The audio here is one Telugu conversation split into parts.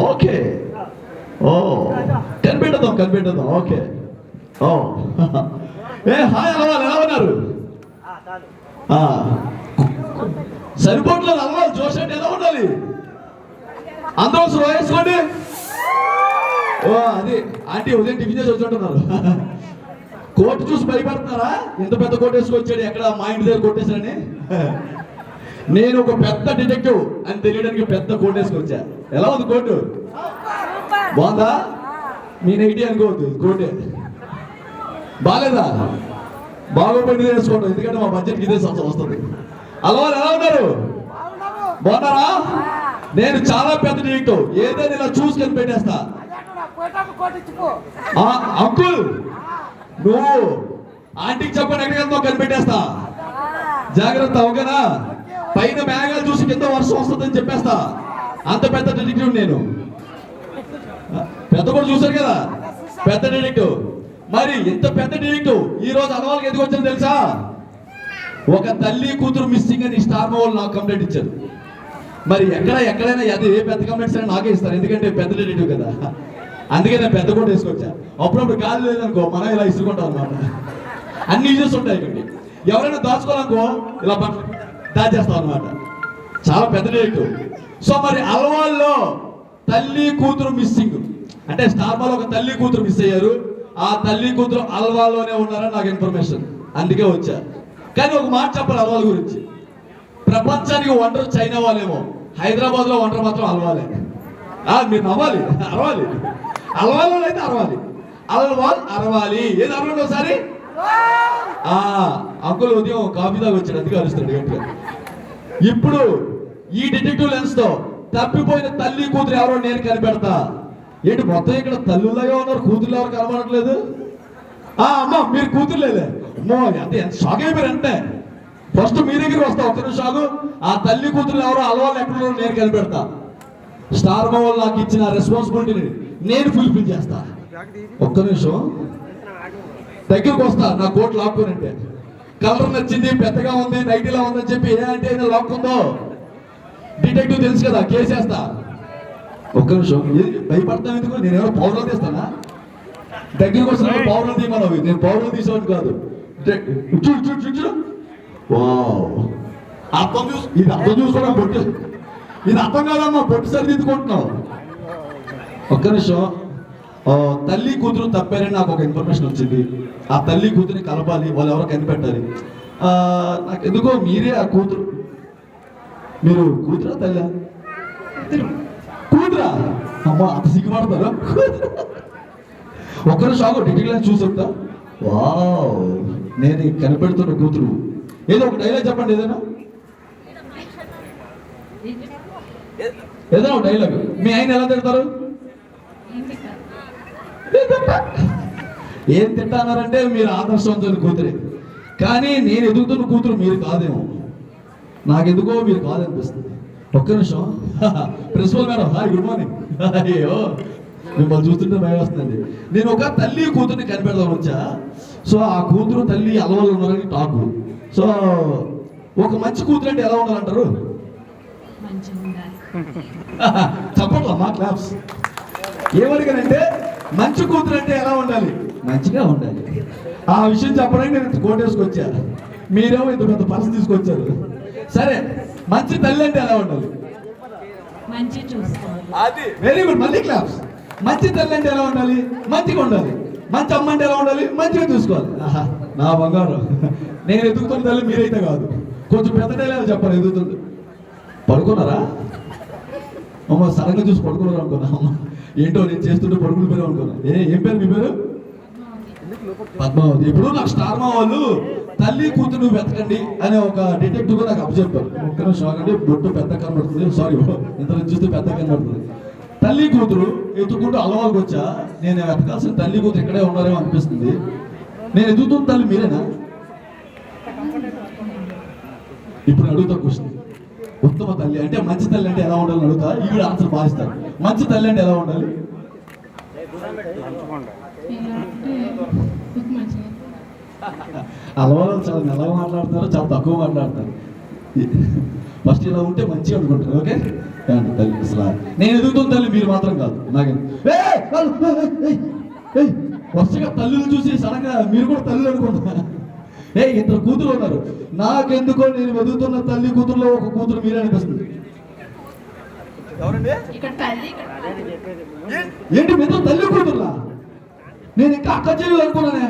ఓకే. ఓ కనిపెట్టదాం. ఓకే. ఓ హాయ్ అలవాళ్ళు ఎలా ఉన్నారు? సరిపోట్లేదు అలవాళ్ళు. జోష్ అంటే ఎలా ఉండాలి? అందరూ స్లో వేసుకోండి. ఓ అది ఆంటీ ఉదయం టిఫిన్ చేసి వచ్చి ఉంటున్నారు. కోట్ చూసి భయపడుతున్నారా? ఇంత పెద్ద కోట్ వేసుకొచ్చాడు, ఎక్కడ మా ఇంటి దగ్గర కొట్టేశారని. నేను ఒక పెద్ద డిటెక్టివ్ అని తెలియడానికి పెద్ద కోట్ వేసుకొచ్చా. ఎలా ఉంది కోటు? బాగుందా? మీ నెగిటివ్ అనుకోవద్దు, కోటే బాగాలేదా? బాగోపడి వేసుకోండి, ఎందుకంటే మా బడ్జెట్కి ఇదే వస్తుంది. అలా ఎలా ఉన్నారు? బాగున్నారా? నేను చాలా పెద్ద డిటెక్టివ్. ఏదైనా ఇలా చూసుకొని పెట్టేస్తా. అంకుల్ నువ్వు ఆంటీకి చెప్పండి ఎక్కడికి వెళ్తావు కనిపెట్టేస్తా. జాగ్రత్త, ఓకేనా? పైన మేఘాలు చూసి కింద వర్షం వస్తుందని చెప్పేస్తా. అంత పెద్ద డిటెక్టివ్ నేను. పెద్ద కూడా చూశారు కదా, పెద్ద డిటెక్టివ్. మరి ఇంత పెద్ద డిటెక్టివ్ ఈ రోజు అలవాళ్ళకి ఎందుకు వచ్చిందో తెలుసా? ఒక తల్లి కూతురు మిస్సింగ్ అని స్టార్ మా వాళ్ళు నాకు కంప్లైంట్ ఇచ్చారు. మరి ఎక్కడైనా అది ఏ పెద్ద కంప్లైంట్స్ అయినా నాకే ఇస్తారు, ఎందుకంటే పెద్ద డిటెక్టివ్ కదా. అందుకే నేను పెద్ద కూడా వేసుకొచ్చా. అప్పుడప్పుడు గాలి లేదనుకో మనం ఇలా ఇసుకుంటాం అన్నమాట. అన్ని యూజెస్ ఉంటాయి ఇక్కడ. ఎవరైనా దాచుకోవాలనుకో ఇలా దాచేస్తాం అనమాట. చాలా పెద్ద డిటెక్టివ్. సో మరి అలవాళ్ళలో తల్లి కూతురు మిస్సింగ్ అంటే స్టార్ మాలో ఒక తల్లి కూతురు మిస్ అయ్యారు. ఆ తల్లి కూతురు అల్వాలోనే ఉన్నారని నాకు ఇన్ఫర్మేషన్, అందుకే వచ్చా. కానీ ఒక మాట చెప్పాలి అల్వాల్ గురించి. ప్రపంచానికి వండర్ చైనా వాళ్ళేమో, హైదరాబాద్ లో వండర్ మాత్రం అల్వాలే. మీరు నవ్వాలి, అరవాలి. అల్వాలో అయితే అరవాలి, అరవాలి. ఏది అరవండి ఒకసారి. అంకుల్ ఉదయం కాఫీ దాకా వచ్చాడు, అందుకే అరుస్తాడు గట్టిగా. ఇప్పుడు ఈ డిటెక్టివ్ లెన్స్ తో తప్పిపోయిన తల్లి కూతురు ఎవరో నేను కనిపెడతా. ఏంటి మొత్తం ఇక్కడ తల్లులాగా ఉన్నారు, కూతురు ఎవరు కనబడట్లేదు? అమ్మ మీరు కూతురు లేదే. అమ్మో అంటే ఎంత షాక్ అయిపోయారు అంటే. ఫస్ట్ మీ దగ్గరికి వస్తా, ఒక్క నిమిషం. ఆ తల్లి కూతురు ఎవరో అలవాళ్ళు ఎక్కడో నేను కనిపెడతా. స్టార్ మా వాళ్ళు నాకు ఇచ్చిన రెస్పాన్సిబిలిటీని నేను ఫుల్ఫిల్ చేస్తా. ఒక్క నిమిషం దగ్గరకు వస్తా. నా కోట్ లాక్కోనంటే కలర్ నచ్చింది, పెద్దగా ఉంది, నైటీలా ఉందని చెప్పి ఏ అంటే లాక్కుందో డిటెక్టివ్ తెలుసు కదా, కేసేస్తా. ఒక్క నిమిషం భయపడతాం ఎందుకు? నేను ఎవరో పౌడర్లు తీస్తానా? దగ్గరికి వస్తున్నా పౌడర్లు తీయమన్నావు. నేను పౌడర్లు తీసేవాడిని కాదు. చూడు అర్థం చూసు, ఇది అర్థం చూసుకోవడం బొట్టు, ఇది అర్థం కాదమ్మా, బొట్టు సరిదిద్దుకుంటున్నావు. ఒక్క నిమిషం. తల్లి కూతురు తప్పారని నాకు ఒక ఇన్ఫర్మేషన్ వచ్చింది. ఆ తల్లి కూతురిని కలపాలి, వాళ్ళు ఎవరో కనిపెట్టాలి. నాకు ఎందుకో మీరే ఆ కూతురు. మీరు కూతురా తల్లి? కూతురా? అమ్మ అంత సిగ్గుపడతారా? ఒక్కరు షాకు డిటెక్టివ్ చూసి చెప్తా. వావ్ నేను కనిపెడుతున్న కూతురు. ఏదో ఒక డైలాగ్ చెప్పండి, ఏదైనా ఒక డైలాగ్. మీ ఆయన ఎలా తిడతారు? ఏం తింటానారంటే మీరు ఆదర్శవంతుని కూతురే. కానీ నేను ఎదుగుతున్న కూతురు మీరు కాదేమో. నాకెందుకో మీరు కాదనిపిస్తుంది. ఒక్క నిమిషం. Principal madam hi, good morning. అయ్యో మిమ్మల్ని చూస్తుంటే భయం వస్తుంది. నేను ఒక తల్లి కూతుర్ని కనిపెడదాం వచ్చా. సో ఆ కూతురు తల్లి అలవాళ్ళు ఉన్నారని టాకు. సో ఒక మంచి కూతురు అంటే ఎలా ఉండాలంటారు? చెప్పట్లా మా క్లాప్స్. ఏమడిగానంటే మంచి కూతురు అంటే ఎలా ఉండాలి? మంచిగా ఉండాలి. ఆ విషయం చెప్పడానికి నేను కోట్ వేసుకొచ్చా. మీరేమో ఇంత పెద్ద పర్సన్ తీసుకొచ్చారు. సరే మంచి తల్లి అంటే ఎలా ఉండాలి? అది వెరీ గుడ్, మళ్ళీ క్లాప్స్. మంచి తల్లి అంటే ఎలా ఉండాలి? మంచిగా ఉండాలి. మంచి అమ్మ అంటే ఎలా ఉండాలి? మంచిగా చూసుకోవాలి. నా బంగారం, నేను ఎదుగుతున్న తల్లి మీరైతే కాదు. కొంచెం పెద్ద డైలాగ్ చెప్పాలి. ఎదుగుతుంది. పడుకున్నారా? అమ్మ సడన్ గా చూసి పడుకున్నారు అనుకున్నా. అమ్మ ఏంటో నేను చేస్తుంటే పడుకుని పేరు అనుకున్నా. ఏం పేరు మీ పేరు? పద్మావతి. ఇప్పుడు నాకు స్టార్ మా వాళ్ళు తల్లి కూతురు వెతకండి అనే ఒక డిటెక్టివ్ గా నాకు అప్పచెప్పారు. ఒక్క నిమిషం ఆగండి, బొట్టు పెద్ద కనబడుతుంది. సారీ, ఇంత చూస్తే పెద్ద కనబడుతుంది. తల్లి కూతురు ఎత్తుకుంటూ అలవాళ్ళకి వచ్చా. నేను వెతకాల్సిన తల్లి కూతురు ఇక్కడే ఉన్నారేమో అనిపిస్తుంది. నేను ఎదుగుతున్న తల్లి మీరేనా? ఇప్పుడు అడుగుతా క్వశ్చన్. ఉత్తమ తల్లి అంటే మంచి తల్లి అంటే ఎలా ఉండాలని అడుగుతా. ఈవిడ ఆన్సర్ భావిస్తారు. మంచి తల్లి అంటే ఎలా ఉండాలి? అలవాళ్ళు చాలా మెల్లగా మాట్లాడతారు, చాలా తక్కువ మాట్లాడతారు. ఫస్ట్ ఇలా ఉంటే మంచిగా అనుకుంటారు. ఓకే తల్లి అసలు నేను ఎదుగుతున్న తల్లి మీరు మాత్రం కాదు నాకే వరుసగా తల్లిని చూసి సడన్ గా మీరు కూడా తల్లి అనుకుంటున్నా. ఇద్దరు కూతురు ఉన్నారు, నాకెందుకో నేను ఎదుగుతున్న తల్లి కూతురులో ఒక కూతురు మీరే అనిపిస్తుంది. ఏంటి మీతో తల్లి కూతురులా? నేను ఇంకా అక్క చెల్లెలు అనుకున్నానే.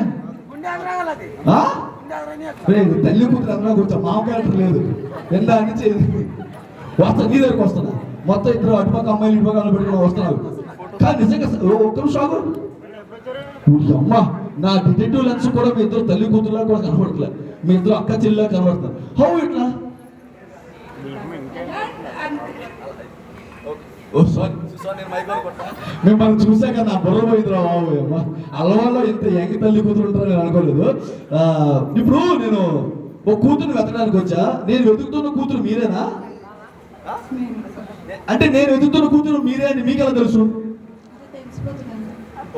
తల్లి కూతురు అందరూ కూర్చో, మా క్యారెక్టర్ లేదు ఎంత అని వస్తా నీ దగ్గరకు వస్తున్నా. మొత్తం ఇద్దరు అటుపక్క అమ్మాయిలు ఇటుపక్క అమ్మాయిలు పెట్టుకుని వస్తున్నారు. కానీ నిజంగా ఒక్క నిమిషం అమ్మ, నా డిటెక్టివ్ లెన్స్ కూడా మీ ఇద్దరు తల్లి కూతురులా కూడా కనబడట్లే, మీ ఇద్దరు అక్క చెల్లిలా కనబడుతున్నారు. హౌ ఇట్లా? మిమ్మల్ని చూసాక నా బుర్ర పోయిందిరా బాబు. అలవాలో ఇంత యంగ్ తల్లి కూతురు ఉంటారని నేను అనుకోలేదు. ఇప్పుడు నేను ఒక కూతురుని వెతకడానికి వచ్చా. నేను వెతుకుతున్న కూతురు మీరేనా? అంటే నేను వెతుకుతున్న కూతురు మీరే అని మీకు ఎలా తెలుసు?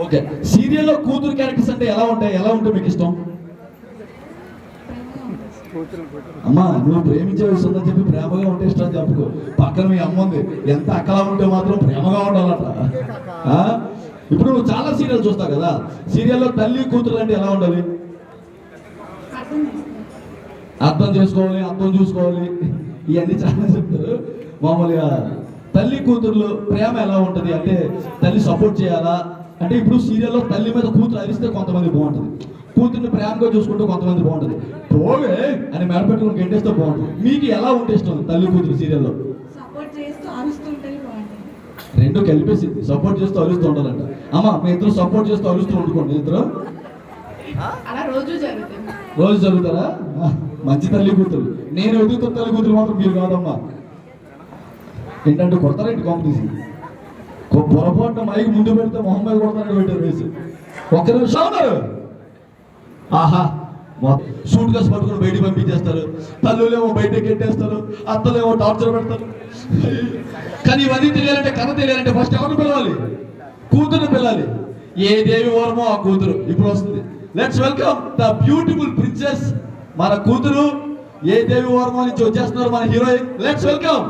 ఓకే, సీరియల్లో కూతురు క్యారెక్టర్స్ అంటే ఎలా ఉంటాయి? ఎలా ఉంటే మీకు ఇష్టం? అమ్మా, నువ్వు ప్రేమించే విషయం ఉందని చెప్పి ప్రేమగా ఉంటే ఇష్టం అని చెప్పుకో. పక్కన మీ అమ్మ ఉంది, ఎంత అక్కలా ఉంటే మాత్రం ప్రేమగా ఉండాలట. ఇప్పుడు నువ్వు చాలా సీరియల్ చూస్తావు కదా, సీరియల్లో తల్లి కూతురు అంటే ఎలా ఉండాలి? అర్థం చేసుకోవాలి, అర్థం చూసుకోవాలి, ఇవన్నీ చాలా చెప్తారు. మామూలుగా తల్లి కూతురులో ప్రేమ ఎలా ఉంటుంది అంటే తల్లి సపోర్ట్ చేయాలా అంటే, ఇప్పుడు సీరియల్లో తల్లి మీద కూతురు అరిస్తే కొంతమంది బాగుంటుంది, కూతుర్ని ప్రేమగా చూసుకుంటూ కొంతమంది బాగుంటుంది, పోవే అని మెడపెట్టుకుని గెంటేస్తే బాగుంటుంది. మీకు ఎలా ఉంటే ఇష్టం తల్లి కూతురు సీరియల్లో? రెండు కలిపేసింది, సపోర్ట్ చేస్తూ అరుస్తూ ఉండాలంట. అమ్మ, మీ ఇద్దరు సపోర్ట్ చేస్తూ అరుస్తూ ఉండుకోండి. ఇద్దరు రోజు జరుగుతారా? మంచి తల్లి కూతురు. నేను ఎదుగుతున్న తల్లి కూతురు మాత్రం మీరు కాదమ్మా. ఏంటంటే కొడతారా ఇంటి కాంపిటీషన్? పొరపాటున మైకి ముందు పెడితే మొహమ్మద్ కొడతానని పెట్టారు వేసి. ఒక్క నిమిషం ఉన్నారు. ఆహా, సూట్ కేసు పట్టుకుని బయటికి పంపించేస్తారు, తల్లులేమో బయటకి ఎట్టేస్తారు, అత్తలేమో టార్చర్ పెడతారు. కానీ ఇవన్నీ తెలియాలంటే, కథ తెలియాలంటే ఫస్ట్ ఎవరిని పిలవాలి? కూతురుని పిలవాలి. ఏ దేవి వరమో ఆ కూతురు ఇప్పుడు వస్తుంది. Let's welcome the beautiful princess. మన కూతురు ఏ దేవి వరమో నుంచి వచ్చేస్తున్నారు మన హీరోయిన్. Let's welcome.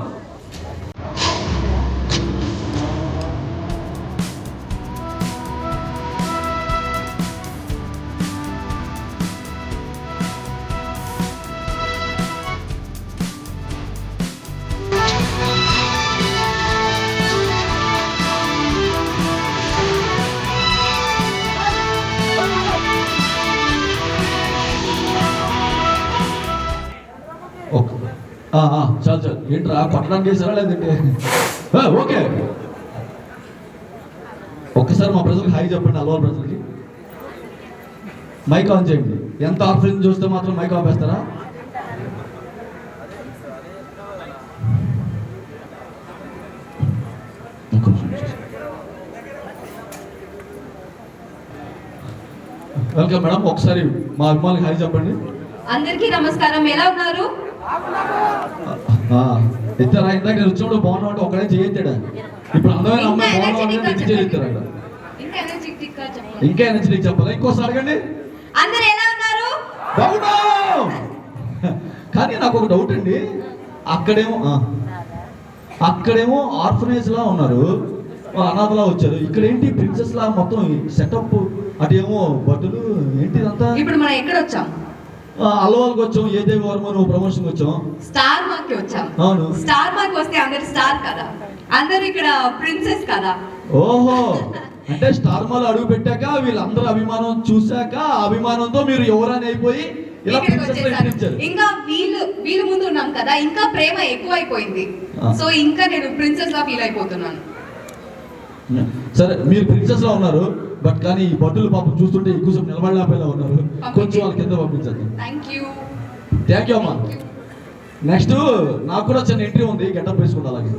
చాలు చాలు, ఏంట్రా పట్టడానికి వేసారా లేదంటే? ఓకే, ఒక్కసారి మా ప్రజలకు హాయ్ చెప్పండి. అలవాల ప్రజలకి మైక్ ఆన్ చేయండి. ఎంత ఆఫర్ చూస్తే మాత్రం మైక్ ఆపేస్తారా? Welcome madam. ఒకసారి మా అభిమానులకి హాయ్ చెప్పండి. అందరికీ నమస్కారం. ఎలా ఉన్నారు? ఇద్దరు ఇందాక వచ్చినప్పుడు బాగున్నా అంటే ఒకడే చేయొచ్చాడా? ఇప్పుడు అందమైన అమ్మాయి బాగున్నా ఇచ్చారు. ఇంకా ఎనర్జెటిక్ చెప్పాలా? ఇంకోసారి అడగండి. అందరూ ఎలా ఉన్నారు? బాగున్నా. కానీ నాకు ఒక డౌట్ అండి, అక్కడేమో ఆర్ఫనేజ్ లా ఉన్నారు, అనాథలా వచ్చారు. ఇక్కడ ఏంటి ప్రిన్సెస్ లా మొత్తం సెటప్, అటేమో బట్టలు ఏంటి ఇదంతా? ఇప్పుడు మనం ఎక్కడ వచ్చాం? అలవాల్కి వచ్చాం. ఏ దేవి వర్మ నువ్వు ప్రమోషన్ వచ్చాం? స్టార్ మార్క్ కి వచ్చాం. అవును, స్టార్ మార్క్ వస్తే అందరు స్టార్ కదా, అందరు ఇక్కడ ప్రిన్సెస్ కదా. ఓహో, అంటే స్టార్ మాల్ అడుగు పెట్టాక వీళ్ళందరూ అభిమానం చూశాక అభిమానంతో మీరు ఎవరని అయిపోయి ఇలా ప్రిన్సెస్. ఇంకా వీళ్ళు ముందు ఉన్నాం కదా, ఇంకా ప్రేమ ఎక్కువైపోయింది. సో ఇంకా నేను ప్రిన్సెస్ లా ఫీల్ అయిపోతున్నాను. సరే, మీరు ప్రిన్సెస్ లా ఉన్నారు, బట్ కానీ ఈ బట్టలు పాపం చూస్తుంటే ఎక్కువసేపు నిలబడలేకపోయినా ఉన్నారు. కొంచెం వాళ్ళ కింద పంపించండి. థ్యాంక్ యూ అమ్మా. నెక్స్ట్ నాకు కూడా చిన్న ఎంట్రీ ఉంది, గెటప్ వేసుకుంటా అలాగే.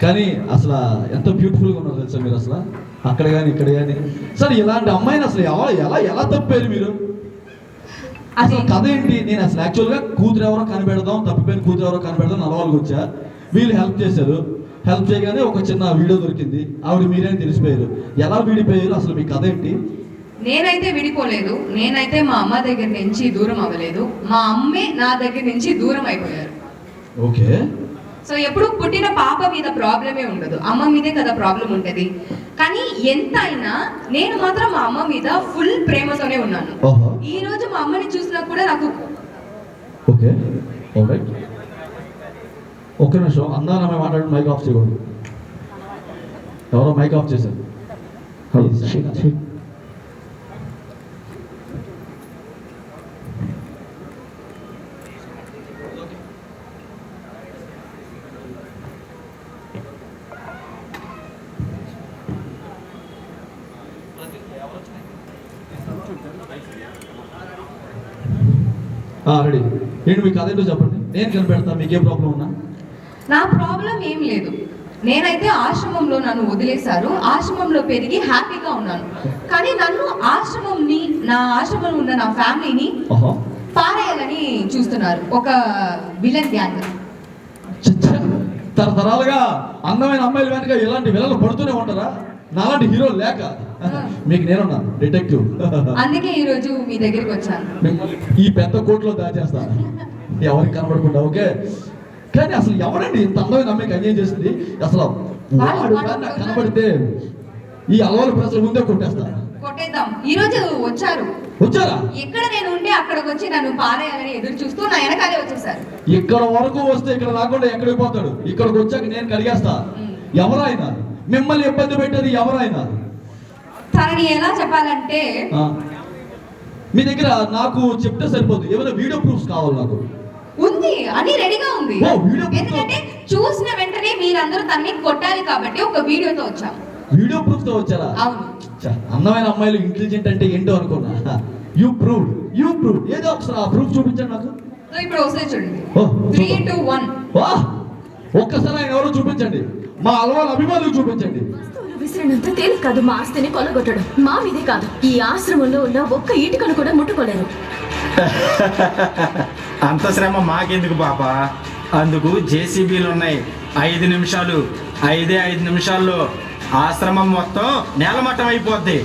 కానీ అసలు ఎంత బ్యూటిఫుల్గా ఉన్నారు తెలుసా మీరు, అసలు అక్కడ కానీ ఇక్కడ కానీ. సరే, ఇలాంటి అమ్మాయిని అసలు ఎలా తప్పారు మీరు? అసలు కథ ఏంటి? నేను అసలు యాక్చువల్గా కూతురు ఎవరో కనిపెడదాం, తప్పిపోయిన కూతురు ఎవరో కనిపెడదాం నలవాళ్ళకి వచ్చా. వీళ్ళు హెల్ప్ చేశారు. హెల్ప్ చేయగానే ఒక చిన్న వీడియో దొరికింది. ఆవిడ మీరే తెలిసిపోయారు. ఎలా విడిపోయారు? అసలు మీ కథ ఏంటి? నేనైతే విడిపోలేదు. నేనైతే మా అమ్మ దగ్గర నుంచి దూరం అవ్వలేదు. మా అమ్మే నా దగ్గర నుంచి దూరం అయిపోయారు. ఓకే. సో ఎప్పుడు పుట్టిన పాప మీద ప్రాబ్లమే ఉండదు, అమ్మ మీదే కదా ప్రాబ్లం ఉంటుంది. కానీ ఎంత అయినా నేను మాత్రం మా అమ్మ మీద ఫుల్ ప్రేమతోనే ఉన్నాను. ఈ రోజు మా అమ్మని చూసినా కూడా నాకు ఓకే ఆల్రైట్. ఒక్క నిమిషం, అందరం మాట్లాడి మైక్ ఆఫ్ చేయకూడదు. ఎవరో మైక్ ఆఫ్ చేశారు. రెడీ. నేను మీకు అదేంటో చెప్పండి, నేను కనిపెడతాను. మీకు ఏ ప్రాబ్లం ఉన్నా? నా ప్రాబ్లం ఏం లేదు. నేనైతే ఆశ్రమంలో నన్ను వదిలేశారు, ఆశ్రమంలో పెరిగి హ్యాపీగా ఉన్నాను. కానీ నన్ను ఆశ్రమంని, నా ఆశ్రమంలో ఉన్న నా ఫ్యామిలీని పారేయాలని చూస్తున్నారు ఒక విలన్ గ్యాంగ్. తరతరాలుగా అందమైన అమ్మాయిల వెనక ఇలాంటి విలన్లు పడుతూనే ఉంటారా? నాలాంటి హీరో లేక మీకు నేనున్నా డిటెక్టివ్. అందుకే ఈ రోజు మీ దగ్గరికి వచ్చాను. ఈ పెద్ద కోట్లో దాచేస్తాను ఎవరికి కనబడకుండా. ఓకే, కానీ అసలు ఎవరండి ఇంత అందమైన అమ్మాయికి అన్యాయం చేసింది? అసలు కనబడితే ఈ అలవాటు ప్రజలు ముందే కొట్టేద్దాం. ఈ రోజు వచ్చారా? ఎక్కడ నేను ఉంటే అక్కడికి వచ్చి నన్ను పారేయాలని ఎదురు చూస్తూ నా వెనకాలే వచ్చేసారు. ఇక్కడ వరకు వస్తే ఇక్కడ రాకుండా ఎక్కడికి పోతాడు? ఇక్కడికి వచ్చాక నేను కడిగేస్తా. ఎవరైనా మిమ్మల్ని ఇబ్బంది పెట్టేది ఎవరైనా? తనని ఎలా చెప్పాలంటే, మీ దగ్గర నాకు చెప్తే సరిపోదు, ఏమైనా వీడియో ప్రూఫ్స్ కావాలి? నాకు ఉంది, అన్ని రెడీగా ఉంది. ఎందుకంటే చూసిన వెంటనే మీరందరూ తనని కొట్టాలి కాబట్టి ఒక వీడియోతో వచ్చాం. వీడియో ప్రూఫ్ తో వచ్చారా? అవును. అందమైన అమ్మాయిలు ఇంటెలిజెంట్ అంటే ఏంటో అనుకున్నా. యూ ప్రూవ్డ్ ఏదో ఒకసారి ఆ ప్రూఫ్ చూపించండి నాకు. ఇప్పుడు వస్తే చూడండి. 3, 2, 1. ఒక్కసారి ఆయన ఎవరో చూపించండి. మా అలవాళ్ళ అభిమానులు చూపించండి. విసిరినంత తేలిక కాదు మా ఆస్తిని కొలగొట్టడం. మా మీదే కాదు, ఈ ఆశ్రమంలో ఉన్న ఒక్క ఇటుకను కూడా ముట్టుకోలేరు. అంత శ్రమ మాకెందుకు పాపా? అందుకు జేసీబీలు ఉన్నాయి. 5 నిమిషాలు, 5 నిమిషాల్లో ఆశ్రమం మొత్తం నేలమట్టం అయిపోద్ది.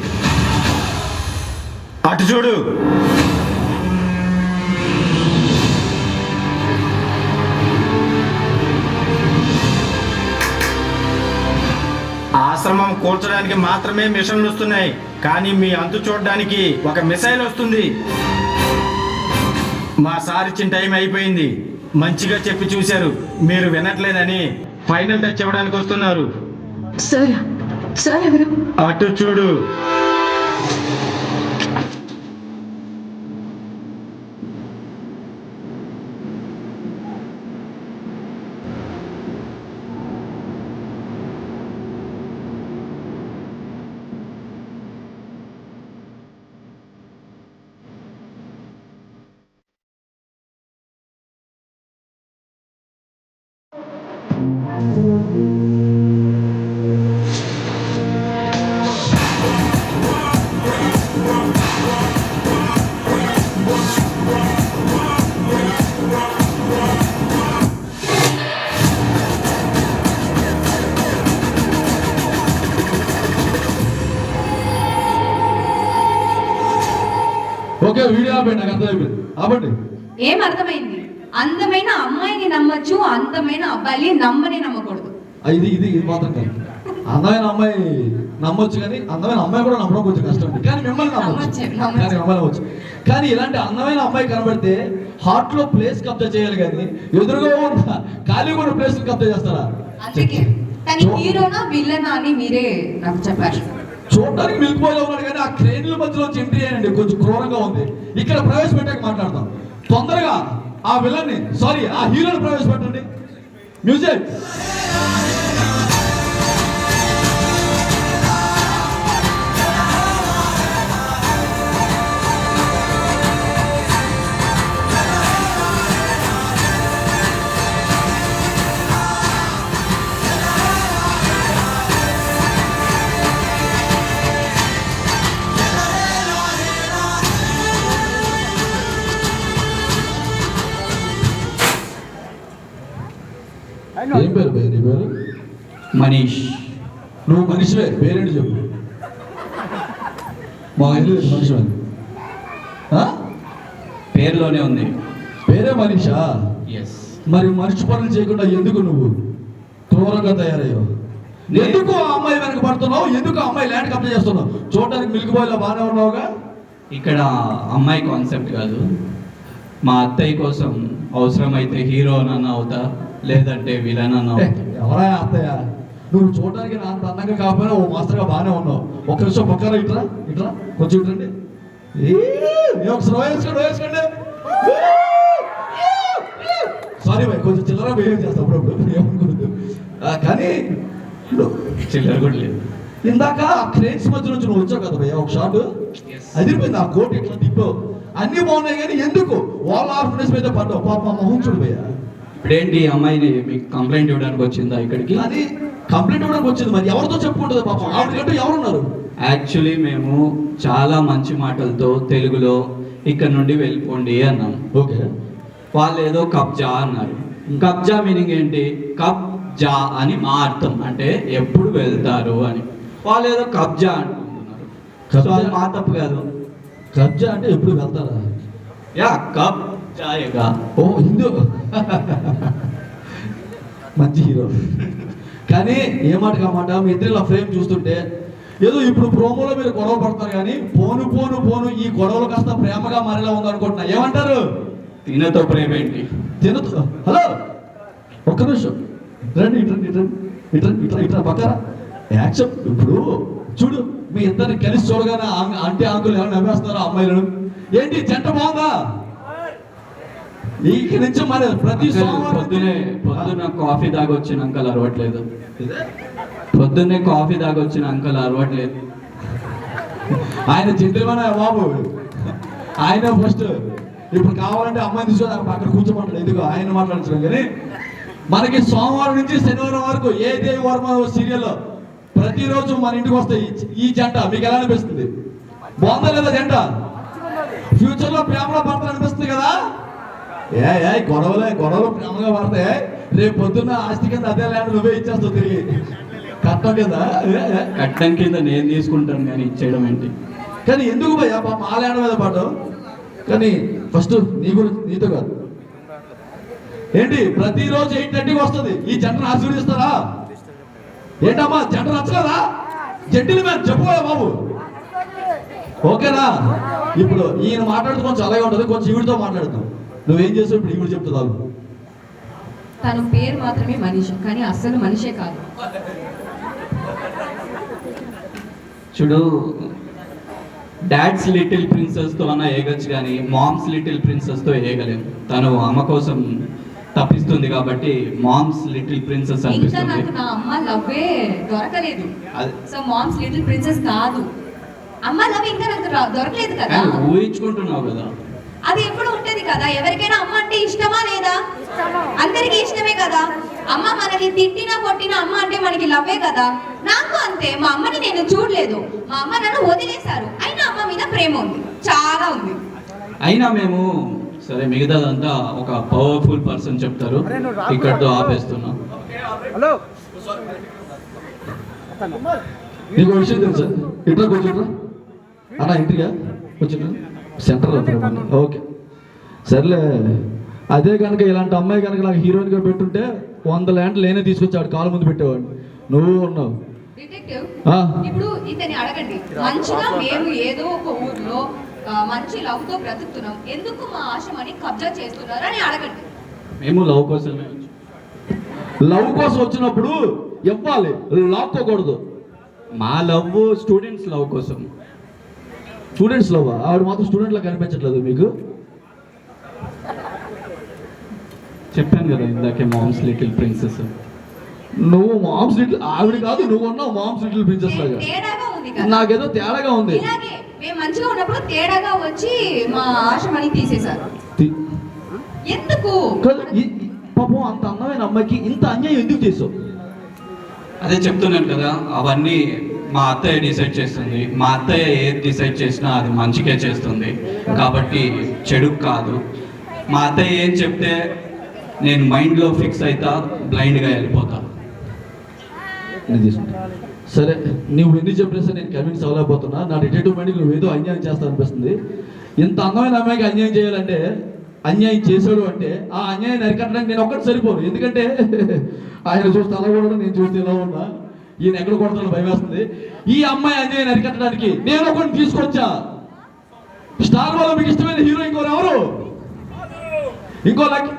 అటు చూడు. ఆశ్రమం కూల్చడానికి మాత్రమే మిషన్లు వస్తున్నాయి, కానీ మీ అంతు చూడడానికి ఒక మిసైల్ వస్తుంది. మా సార్ ఇచ్చిన టైం అయిపోయింది. మంచిగా చెప్పి చూశారు, మీరు వినట్లేదని ఫైనల్ టచ్ ఇవ్వడానికి వస్తున్నారు. సార్ ఎవరు? అటు చూడు. ఓకే, వీడియో ఆపండి. నాకు అర్థమైపోయింది. ఆపండి. ఏం అర్థమైంది? అందమైన అమ్మాయిని నమ్మచ్చు, అందమైన అబ్బాయిని నమ్మకూడదు. ఇది మాత్రం కాదు. అందమైన అమ్మాయి నమ్మొచ్చు, కానీ అందమైన అమ్మాయి కూడా నమ్మడం కొంచెం కష్టం. కానీ మిమ్మల్ని నమ్మచ్చు. కానీ ఇలాంటి అందమైన అమ్మాయి కనబడితే హార్ట్ లో ప్లేస్ కబ్జా చేయాలి, కానీ ఎదురుగా ఉన్న ఖాళీ కూడా ప్లేస్ కబ్జా చేస్తారా? అందుకే హీరోనా విలనా అని మీరే నాకు చెప్పారు. చూడడానికి మిల్క్ బాయ్ ఉన్నాడు, కానీ ఆ క్రేన్ల మధ్యలో ఎంట్రీ అయ్యండి కొంచెం క్రూరంగా ఉంది. ఇక్కడ ప్రవేశపెట్టాక మాట్లాడతాం. తొందరగా ఆ విలన్ని, సారీ ఆ హీరోని ప్రవేశపెట్టండి. మ్యూజిక్. ఏం పేరు భయ్య నీ పేరు? మనీష్. నువ్వు మనిషివే, పేరేంటి చెప్పు. మా ఇల్లు మనిషి పేరులోనే ఉంది. పేరే మనీషా? ఎస్. మరి మనిషి పనులు చేయకుండా ఎందుకు నువ్వు క్రూరంగా తయారయ్యావు? ఎందుకు ఆ అమ్మాయి వెనక పడుతున్నావు? ఎందుకు ఆ అమ్మాయి ల్యాండ్ కబ్జా చేస్తున్నావు? చూడడానికి మిల్క్ బాయ్లో బాగానే ఉన్నావుగా. ఇక్కడ అమ్మాయి కాన్సెప్ట్ కాదు, మా అత్తయ్య కోసం అవసరమైతే హీరో అన్న అవుతా, లేదంటే విలన్ అన్న అవుతా. ఎవరా అత్తయ్య? నువ్వు చూడడానికి నా అంత అందంగా కాకపోయినా ఓ మాస్టర్గా బాగానే ఉన్నావు. ఒక్క నిమిషం పక్కన ఇట్రా ఇట్రా కొంచెం ఇట్రండి. వేసుకోండి. సారీ బాయ్, కొంచెం చిల్లర బిహేవ్ చేస్తా అప్పుడప్పుడు, ఏమనుకోవద్దు. కానీ చిల్లర కూడా లేదు. ఇందాక ఆ క్రేన్స్ మధ్య నుంచి నువ్వు వచ్చావు కదా భయ్య, ఒక షాట్ అదిరిపోయింది. ఆ కోట్ ఇట్లా తిప్పావు, అన్ని బాగున్నాయి, కానీ ఎందుకు వాళ్ళ ఆర్ఫనెస్ మీద పడ్డావు? పాప మొహం చూడు భయ్య. ఇప్పుడేంటి ఈ అమ్మాయిని మీకు కంప్లైంట్ ఇవ్వడానికి వచ్చిందా ఇక్కడికి? అది కంప్లైంట్ ఇవ్వడానికి వచ్చింది, మరి ఎవరితో చెప్పుకుంటుంది పాపం? ఆవిడకంటూ ఎవరున్నారు? యాక్చువల్లీ మేము చాలా మంచి మాటలతో తెలుగులో ఇక్కడ నుండి వెళ్ళిపోండి అన్నాం. ఓకే, వాళ్ళు ఏదో కబ్జా అన్నారు. కబ్జా మీనింగ్ ఏంటి? కబ్జా అని మా అర్థం, అంటే ఎప్పుడు వెళ్తారు అని. వాళ్ళు ఏదో కబ్జా అంటున్నారు. సో అది మా తప్పు కాదు. కబ్జా అంటే ఎప్పుడు వెళ్తారా? యా, కబ్జాయేగా. ఓ హిందూ మంచి హీరో. కానీ ఏ మాట కామాట మీ ఇద్దరు ఇలా ఫ్రేమ్ చూస్తుంటే ఏదో ఇప్పుడు ప్రోమోలో మీరు గొడవ పడతారు, కానీ పోను పోను పోను ఈ గొడవలు కాస్త ప్రేమగా మారేలా ఉందనుకుంటున్నా. ఏమంటారు? తినతో ప్రేమ ఏంటి? తినతో. హలో, ఒక్క నిమిషం రండి, ఇట్రా పక్కన. యాక్సెప్ట్. ఇప్పుడు చూడు, మీ ఇద్దరిని కలిసి చూడగానే అంటే ఆంకులు ఎవరు నవ్వేస్తున్నారు అమ్మాయిలను. ఏంటి జంట బాగుందా? ఈ నుంచి మరి ప్రతి పొద్దున్న కాఫీ తాగొచ్చిన అంకల్ అరవట్లేదు. పొద్దున్నే కాఫీ తాగొచ్చిన అంకల్ అరవట్లేదు. ఆయన జెంటిల్మన్ బాబు, ఆయన ఫస్ట్. ఇప్పుడు కావాలంటే అమ్మాయిని తీసుకొని అక్కడ కూర్చోమంటాడు. ఎందుకు ఆయన మాట్లాడుతున్నాం. కానీ మనకి సోమవారం నుంచి శనివారం వరకు ఏ దేవి వర్మ సీరియల్ ప్రతిరోజు మన ఇంటికి వస్తాయి ఈ జంట. మీకు ఎలా అనిపిస్తుంది? బాగుందా లేదా జంట? ఫ్యూచర్ లో ప్రేమలో పడతా అనిపిస్తుంది కదా? గొడవలు ప్రేమగా పడతాయి. రేపు పొద్దున్న ఆస్తి కింద అదే ల్యాండ్ నువ్వే ఇచ్చేస్తావు తిరిగి. కట్టం కింద కట్టం కింద నేను తీసుకుంటాను, కానీ ఇచ్చేయడం ఏంటి? కానీ ఎందుకు భయ్యా పాప ఆ ల్యాండ్ మీద పడ్డావు? కానీ ఫస్ట్ నీ గురించి, నీతో కాదు. ఏంటి ప్రతిరోజు 8:30కి వస్తుంది ఈ జంటను ఆశీర్వదిస్తారా? ఏంటమ్మా జంట నచ్చలేదా? జంటిల్ మ్యాన్ చెప్పుకోయా బాబు. ఓకేనా? ఇప్పుడు ఈయన మాట్లాడుతూ కొంచెం అలాగే ఉంటుంది, కొంచెం ఈవిడితో మాట్లాడుతాం. నువ్వేం చేసావు ఇప్పుడు? ఈవిడ చెప్తావు. తను పేరు మాత్రమే మనిషి, కానీ అస్సలు మనిషే కాదు. చూడు, డాడ్స్ లిటిల్ ప్రిన్సెస్ తో అన్న ఏగచ్చు, కానీ మామ్స్ లిటిల్ ప్రిన్సెస్ తో ఏగలేము. తను అమ్మ కోసం తప్పిస్తుంది కాబట్టి మామ్స్ లిటిల్ ప్రిన్సెస్ ఇంకా అనిపిస్తుంది. నాకు నా అమ్మ లవ్వే దొరకలేదు. సో మామ్స్ లిటిల్ ప్రిన్సెస్ కాదు. అమ్మ లవ్ ఇంకా నాకు దొరకలేదు కదా. కానీ ఊహించుకుంటున్నావు కదా. అది ఎప్పుడు ఉంటది కదా. ఎవరికైనా అమ్మ అంటే ఇష్టమా లేదా? అందరికీ ఇష్టమే కదా. అమ్మ మనల్ని తిట్టినా కొట్టినా అమ్మ అంటే మనకి లవ్వే కదా. నాకు అంతే. మా అమ్మని నేను చూడలేదు, మా అమ్మ నన్ను వదిలేశారు. అయినా అమ్మ మీద ప్రేమ ఉంది, చాలా ఉంది. అయినా మేము సరే, మిగతాదంతా ఒక పవర్ఫుల్ పర్సన్ చెప్తారు. ఇక్కడితో ఆపేస్తున్నా. నీకు విషయం తెలుసా? ఇట్లా కొంచెం అలా ఇంటిగా కొంచెం సెంటర్. ఓకే సర్లే. అదే కనుక ఇలాంటి అమ్మాయి కనుక నాకు హీరోయిన్గా పెట్టుంటే 100 ల్యాండ్ లేనే తీసుకొచ్చాడు, కాలు ముందు పెట్టేవాడిని. నువ్వు ఉన్నావు. డిటెక్టివ్, ఇప్పుడు ఇతని అడగండి. మంచిగా మేము ఏదో ఒక ఊర్లో మంచి లవ్ తో బ్రతుకుతున్నాం, ఎందుకు మా ఆశ్రమాన్ని కబ్జా చేస్తున్నారు అని అడగండి. మేము లవ్ కోసమే. లవ్ కోసం వచ్చినప్పుడు ఇవ్వాలి, లాక్కోకూడదు. మా లవ్ స్టూడెంట్స్ లవ్ కోసం. Students love? ఆవిడ మాత్రం స్టూడెంట్ లా కనిపించట్లేదు మీకు. చెప్పాను కదా ఇందాకే, మామ్స్ లిటిల్ ప్రిన్సెస్. నువ్వు మామ్స్ లిటిల్, ఆవిడ కాదు, నువ్వు ఉన్నావు మామ్స్ లిటిల్ ప్రిన్సెస్ లాగా. తేడాగా ఉంది కదా. నాకేదో తేడాగా ఉంది. ఇలాగే మేము మంచిగా ఉన్నప్పుడు తేడాగా వచ్చి మా ఆశ్రమాన్ని తీసేశారు. ఎందుకు? పాపం అంత అందమైన అమ్మాయికి ఇంత అన్యాయం ఎందుకు చేసావు? అదే చెప్తున్నాను కదా, అవన్నీ మా అత్తయ్య డిసైడ్ చేస్తుంది. మా అత్తయ్య ఏది డిసైడ్ చేసినా అది మంచిగా చేస్తుంది, కాబట్టి చెడు కాదు. మా అత్తయ్య ఏం చెప్తే నేను మైండ్లో ఫిక్స్ అవుతా, బ్లైండ్గా వెళ్ళిపోతా. సరే, నువ్వు ఎన్ని చెప్పినా నేను కన్విన్స్ అవ్వలేకపోతున్నా. నా డిటెక్టివ్ మైండ్కి నువ్వు ఏదో అన్యాయం చేస్తా అనిపిస్తుంది. ఇంత అందమైన అమ్మాయికి అన్యాయం చేయాలంటే అన్యాయం చేశాడు అంటే ఆ అన్యాయం అరికట్టడానికి నేను ఒక్కటి సరిపోను. ఎందుకంటే ఆయన చూస్తే అలా కూడా నేను చూస్తే ఇలా ఉన్నా, ఈయన ఎక్కడ కొడతాను భయం వేస్తుంది. ఈ అమ్మాయి అన్యాయం అరికట్టడానికి నేను ఒకటి తీసుకొచ్చా. స్టార్ వల్ల మీకు ఇష్టమైన హీరో ఇంకోరు ఎవరు? ఇంకో లక్.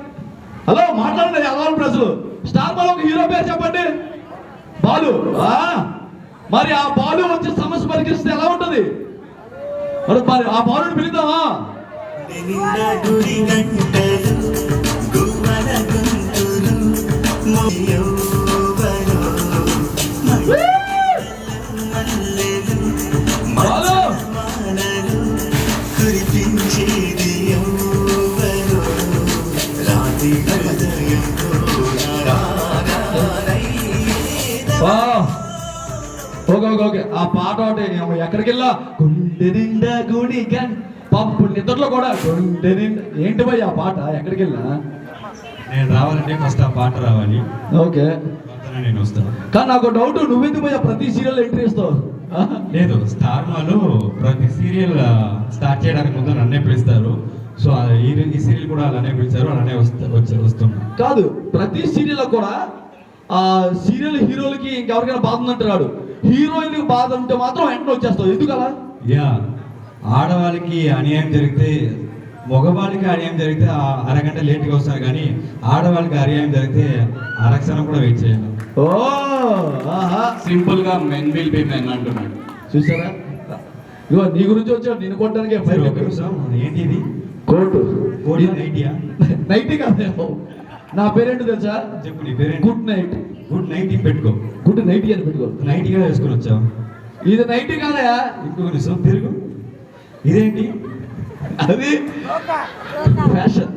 హలో మాట్లాడండి అలవాటు ప్రజలు. స్టార్ వల్ల ఒక హీరో పేరు చెప్పండి. బాలు. మరి ఆ బాలు వచ్చే సమస్య పరిహరిస్తే ఎలా ఉంటది? మరి ఆ బాలుని పిలుద్దామా? ఓకే ఆ పాట ఒకటి ఎక్కడికి వెళ్ళా గుండె నిండా గుడి పంపు నిద్రలో కూడా గుండె నిండా. ఏంటి భయ్ ఆ పాట? ఎక్కడికి వెళ్ళా నేను రావాలంటే ఫస్ట్ ఆ పాట రావాలి. ఓకే నేను వస్తాను. కానీ నాకు డౌట్, నువ్వెందుకు భయ్యా ప్రతి సీరియల్ ఎంట్రీ ఇస్తావు? లేదు, స్టార్ మాలో ప్రతి సీరియల్ స్టార్ట్ చేయడానికి ముందు నన్నే పిలుస్తారు. సో ఈ సీరియల్ కూడా అలానే పిలిచారు, అలానే వస్తున్నా. కాదు, ప్రతి సీరియల్ కూడా ఆ సీరియల్ హీరోలకి ఇంకెవరికైనా బాధ ఉందంటున్నాడు, హీరోయిన్ బాధ ఉంటే మాత్రం వెంటనే వచ్చేస్తావు. ఎందుకు అలా? యా, ఆడవాళ్ళకి అన్యాయం జరిగితే, మగవాళ్ళకి అన్యాయం జరిగితే అరగంట లేట్గా వస్తారు, కానీ ఆడవాళ్ళకి అన్యాయం జరిగితే అరక్షణం కూడా వెయిట్ చేయాలి. ఓ సింపుల్ గా మెన్ విల్ బి మెన్ అంటున్నాడు. చూసారా? ఇగో నీ గురించి వచ్చాడు, నేను కొట్టడానికి ఏంటి ఇది? కోటు నైటియా? నైట్ కాదు, నా పేరేంటి తెలుసా? చెప్పు నీ పేరేంటి? Good night. గుడ్ నైట్ పెట్టుకో. గుడ్ నైట్ అని పెట్టుకో. నైట్గా వేసుకొని వచ్చావు. ఇది నైట్ కాదయా. ఇంకొక నిమిషం తిరుగు. ఇదేంటి? అది ఫ్యాషన్.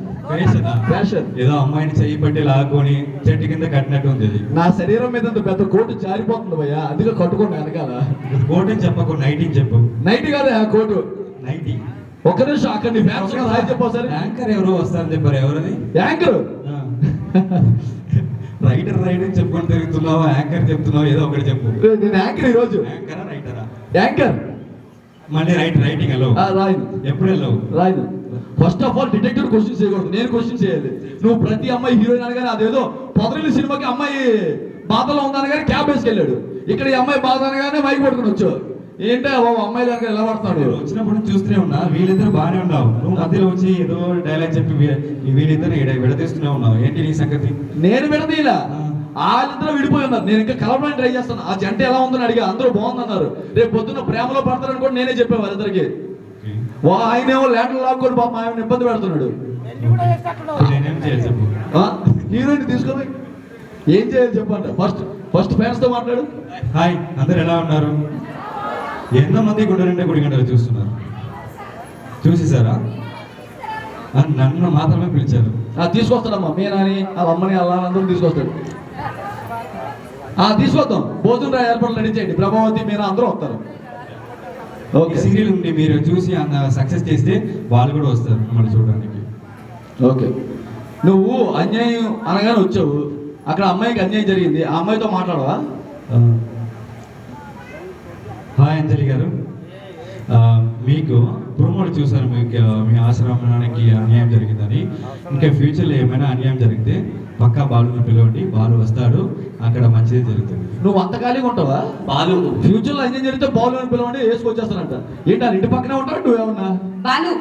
ఫ్యాషన్. ఏదో అమ్మాయిని చెయ్యి పట్టి లాక్కొని చెట్టు కింద కట్టినట్టు ఉంది ఇది. నా శరీరం మీద పెద్ద కోటు జారిపోతుంది భయ్యా, అందుకే కట్టుకోండి వెనకాల. కోట్ అని చెప్పకు, నైట్ అని చెప్పు. నైట్ కాదు ఆ కోటు, నైటీ. ఒక్క నిమిషం అక్కడ నీ ఫ్యాన్స్ రాయి చెప్పావు సరే. యాంకర్ ఎవరో వస్తారని చెప్పారు, ఎవరది? యాంకర్. రైటర్ రైటర్ చెప్పుకొని తిరుగుతున్నావు, యాంకర్ చెప్తున్నావు, ఏదో ఒకటి చెప్పు. నేను యాంకర్ ఈ రోజు. యాంకరా రైటరా? యాంకర్. మళ్ళీ రైటింగ్ వెళ్ళవు? రాయను. ఎప్పుడు వెళ్ళవు? రాయను. First of all detective question చేయకూడదు, నేను క్వశ్చన్ చేయాలి. నువ్వు ప్రతి అమ్మాయి హీరోయిన్ అనగానే అదేదో పొదరిల్లి సినిమాకి అమ్మాయి బాధలో ఉందనగానే క్యాబ్ వేసుకెళ్ళాడు. ఇక్కడ ఈ అమ్మాయి బాధ అనగానే మైక్ పట్టుకుని వచ్చావు. ఏంటో అమ్మాయిలు అనగా ఎలా పడతాడు? వచ్చినప్పుడు చూస్తూనే ఉన్నా, వీళ్ళిద్దరు బాగానే ఉన్నావు, నువ్వు మధ్యలో వచ్చి ఏదో డైలాగ్ చెప్పి వీళ్ళిద్దరు విడదీస్తూనే ఉన్నావు. ఏంటి నీ సంగతి? నేను విడదీలా, వాళ్ళిద్దరూ విడిపోయి ఉన్నారు. నేను ఇంకా కలవడానికి ట్రై చేస్తాను. ఆ జంట ఎలా ఉందని అడిగా, అందరూ బాగుందన్నారు. రేపు పొద్దున్న ప్రేమలో పడతారని కూడా నేనే చెప్పాను వాళ్ళిద్దరికి. ఆయనేమో ల్యాండ్లు లాక్కొని పాపం ఆయన ఇబ్బంది పెడుతున్నాడు. నేనేం చేయాలి చెప్పు? హీరోయిన్ తీసుకొని ఏం చేయాలి చెప్పంట. ఫస్ట్ ఫ్యాన్స్ తో మాట్లాడు. హాయ్, అందరు ఎలా ఉన్నారు? ఎంతమంది గుడి నిండా గుడి గంటలు చూస్తున్నారు? చూసేసారా? నన్ను మాత్రమే పిలిచారు. తీసుకొస్తాడమ్మా, మీనాని వాళ్ళ అమ్మని వాళ్ళ అందరూ తీసుకొస్తాడు. తీసుకొద్దాం, భోజనం ఏర్పాట్లు రెడీ చేయండి. ప్రభావతి మీనా అందరూ వస్తారు. ఓకే, సీరియల్ ఉండి మీరు చూసి సక్సెస్ చేస్తే వాళ్ళు కూడా వస్తారు మిమ్మల్ని చూడడానికి. ఓకే, నువ్వు అన్యాయం అనగానే వచ్చావు, అక్కడ అమ్మాయికి అన్యాయం జరిగింది, ఆ అమ్మాయితో మాట్లాడవా? హాయ్ అంజలి గారు, మీకు ప్రోమోలు చూసాను, మీకు మీ ఆశ్రమానికి అన్యాయం జరిగిందని. ఇంకా ఫ్యూచర్లో ఏమైనా అన్యాయం జరిగితే పక్కా బాలుని పిలవండి, బాలు వస్తాడు, అక్కడ మంచిది జరుగుతుంది. నువ్వు అంత ఖాళీగా ఉంటావా? బాలు ఫ్యూచర్లో అన్యాయం జరిగితే బాలు అని పిలవండి, వేసుకొచ్చేస్తానంట. ఏంటి ఆ ఇంటి పక్కనే ఉంటాడు నువ్వేమన్నా? బాలు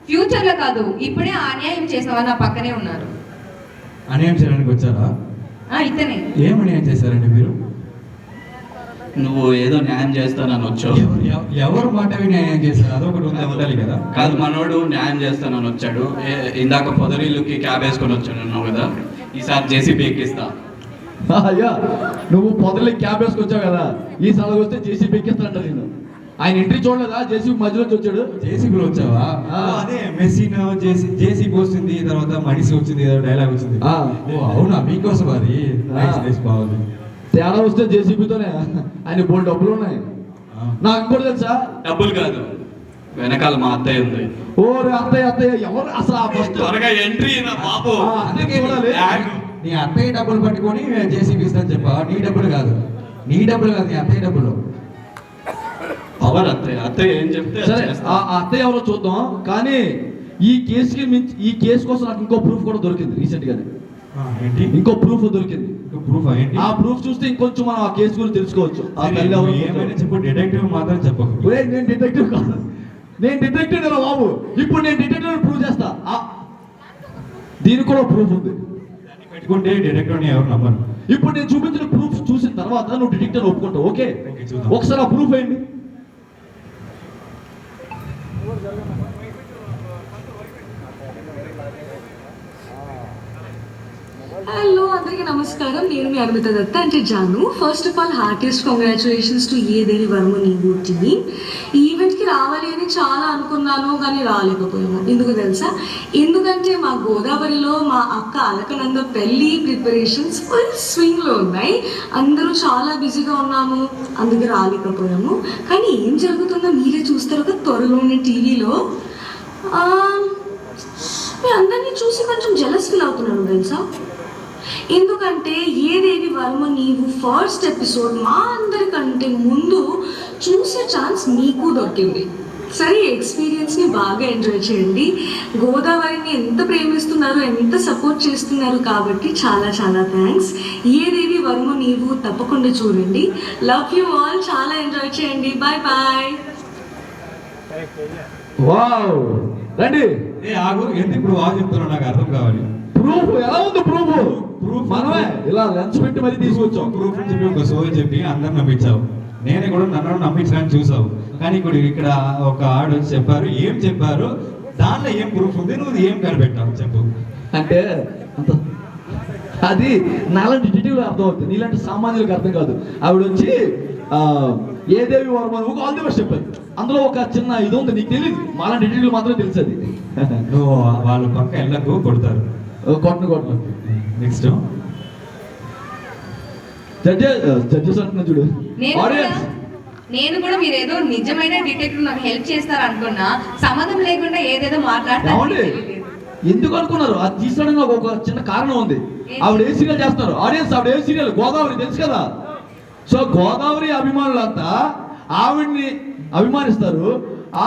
ఫ్యూచర్ లో కాదు, ఇప్పుడే అన్యాయం చేసిన వాళ్ళు నా పక్కనే ఉన్నారు. అన్యాయం చేయడానికి వచ్చారా? ఇతనే. ఏం అన్యాయం చేశారండి మీరు? నువ్వు ఏదో న్యాయం చేస్తానని వచ్చావు. ఎవరు మాట న్యాయం చేశారు? అదొకటి ఉండాలి కదా. కాదు, మనోడు న్యాయం చేస్తానని వచ్చాడు. ఇందాక పొదరిల్లుకి క్యాబ్ వేసుకొని వచ్చాను అన్నావు కదా, ఈసారి జేసీబీ ఎక్కిస్తా. అయ్యా, నువ్వు పొదలి క్యాబ్ వేసుకొచ్చావు కదా, ఈసారి వస్తే జేసీబీ ఎక్కిస్తానంట. నేను ఆయన ఎంట్రీ చూడలేదా? జేసీబీ మధ్యలోకి వచ్చాడు. జేసీబీలో వచ్చావా? అదే మెషిన్ జేసీబీ వస్తుంది, తర్వాత మనిషి వచ్చింది, ఏదో డైలాగ్ వచ్చింది. అవునా, మీకోసం అది బాగుంది. తేడా వస్తే జేసీబీతోనే ఆయన బోల్ డబ్బులు ఉన్నాయి. నాకు కూడా తెలుసా? డబ్బులు కాదు, వెనకాల మా అత్తయ్య ఉంది. ఓ అత్తయ్య ఎవరు అసలు? ఫస్ట్ త్వరగా ఎంట్రీ బాబు. నీ అత్తయ్య డబ్బులు పట్టుకొని జేసీబీ ఇస్తాను చెప్పా. నీ డబ్బులు కాదు, నీ అత్తయ్య డబ్బులు. పవర్ అత్తయ్య ఏం చెప్తే సరే, ఆ అత్తయ్య ఎవరో చూద్దాం. కానీ ఈ కేసు కోసం నాకు ఇంకో ప్రూఫ్ కూడా దొరికింది రీసెంట్ గానే. ఏంటి ఇంకో ప్రూఫ్ దొరికింది. ప్రూఫ్ ఏంటి? ఆ ప్రూఫ్ చూస్తే ఇంకొంచెం మనం ఆ కేసు గురించి తెలుసుకోవచ్చు. ఆ సరే, తల్లి ఎవరో ఏమైనా చెప్పు, డిటెక్టివ్ మాత్రం చెప్పకు. ఒరేయ్, నేను డిటెక్టివ్ కాదు, నేను డిటెక్టివ్ కదా బాబు. ఇప్పుడు నేను డిటెక్టివ్ ప్రూవ్ చేస్తా. దీనికి కూడా ప్రూఫ్ ఉంది. పెట్టుకుంటే డిటెక్టివ్ ఎవరు నమ్మరు. ఇప్పుడు నేను చూపించిన ప్రూఫ్ చూసిన తర్వాత నువ్వు డిటెక్టివ్ ఒప్పుకుంటావు. ఓకే, చూద్దాం. ఒకసారి ఆ ప్రూఫ్ ఏంటి? హలో అందరికీ నమస్కారం. నేను మీ అర్మిత దత్త అంటే Jaanu. First of all heartiest congratulations to ఏదేవి వర్మ నీవు టీమ్. ఈ ఈవెంట్కి రావాలి అని చాలా అనుకున్నాను కానీ రాలేకపోయాను. ఎందుకు తెలుసా? ఎందుకంటే మా గోదావరిలో మా అక్క అలకనంద పెళ్ళి ప్రిపరేషన్స్ ఫుల్ స్వింగ్లో ఉన్నాయి. అందరూ చాలా బిజీగా ఉన్నాము, అందుకే రాలేకపోయాము. కానీ ఏం జరుగుతుందో మీరే చూస్తారు ఒక త్వరలోనే టీవీలో. మీ అందరినీ చూసి కొంచెం జెలస్ ఫీల్ అవుతున్నాను తెలుసా? ఎందుకంటే ఏదేవి వర్మ నీవు ఫస్ట్ ఎపిసోడ్ మా అందరికంటే ముందు చూసే ఛాన్స్ మీకు దొరికింది. సరే, ఎక్స్పీరియన్స్ని బాగా ఎంజాయ్ చేయండి. గోదావరిని ఎంత ప్రేమిస్తున్నారు, ఎంత సపోర్ట్ చేస్తున్నారు కాబట్టి చాలా చాలా థ్యాంక్స్. ఏదేవి వర్మ నీవు తప్పకుండా చూడండి. Love you all. చాలా ఎంజాయ్ చేయండి. Bye bye. వావ్, రండి. ఆగు, ఎందుకు ఇప్పుడు వాగు చెప్తున్నావు? నాకు అర్థం కావాలి. ప్రూఫ్ ఎలా ఉంది? ప్రూఫ్ మనమే ఇలా లెన్స్ పెట్టి మరి తీసుకొచ్చాం. ప్రూఫ్ అని చెప్పి ఒక సోయి చెప్పి అందరు నమ్మించావు. నేను కూడా నన్ను నమ్మించడానికి చూసావు. కానీ ఇక్కడ ఒక ఆడు చెప్పారు. ఏం చెప్పారు? దాంట్లో ఏం ప్రూఫ్ ఉంది? నువ్వు ఏం కనిపెట్టావు చెప్పు. అంటే అంత అది నాలాంటి డిటెక్టివ్ అర్థం అవుతుంది, నీలాంటి సామాన్యులకు అర్థం కాదు. ఆవిడ వచ్చి ఏదేవి వర్మ నువ్వు ఆల్ ది బెస్ట్ చెప్పారు. అందులో ఒక చిన్న ఇది ఉంది, నీకు తెలియదు. మాలాంటి డిటెక్టివ్ మాత్రమే తెలుసు అది. నువ్వు వాళ్ళు పక్క ఎళ్ళకు కొడతారు. కొట్టను నెక్స్ట్ జడ్జెస్ అంటున్నా చూడు. నేను కూడా మీరు ఏదో నిజమైన డిటెక్టివ్ నాకు హెల్ప్ చేస్తారు అనుకున్నా, సంబంధం లేకుండా ఏదేదో మాట్లాడతాను. ఎందుకు అనుకున్నారు? అది తీసుకోవడానికి ఒక చిన్న కారణం ఉంది. ఆవిడ ఏ సీరియల్ చేస్తున్నారు ఆడియన్స్? ఆవిడ ఏ సీరియల్? గోదావరి, తెలుసు కదా. సో గోదావరి అభిమానులంతా ఆవిడ్ని అభిమానిస్తారు.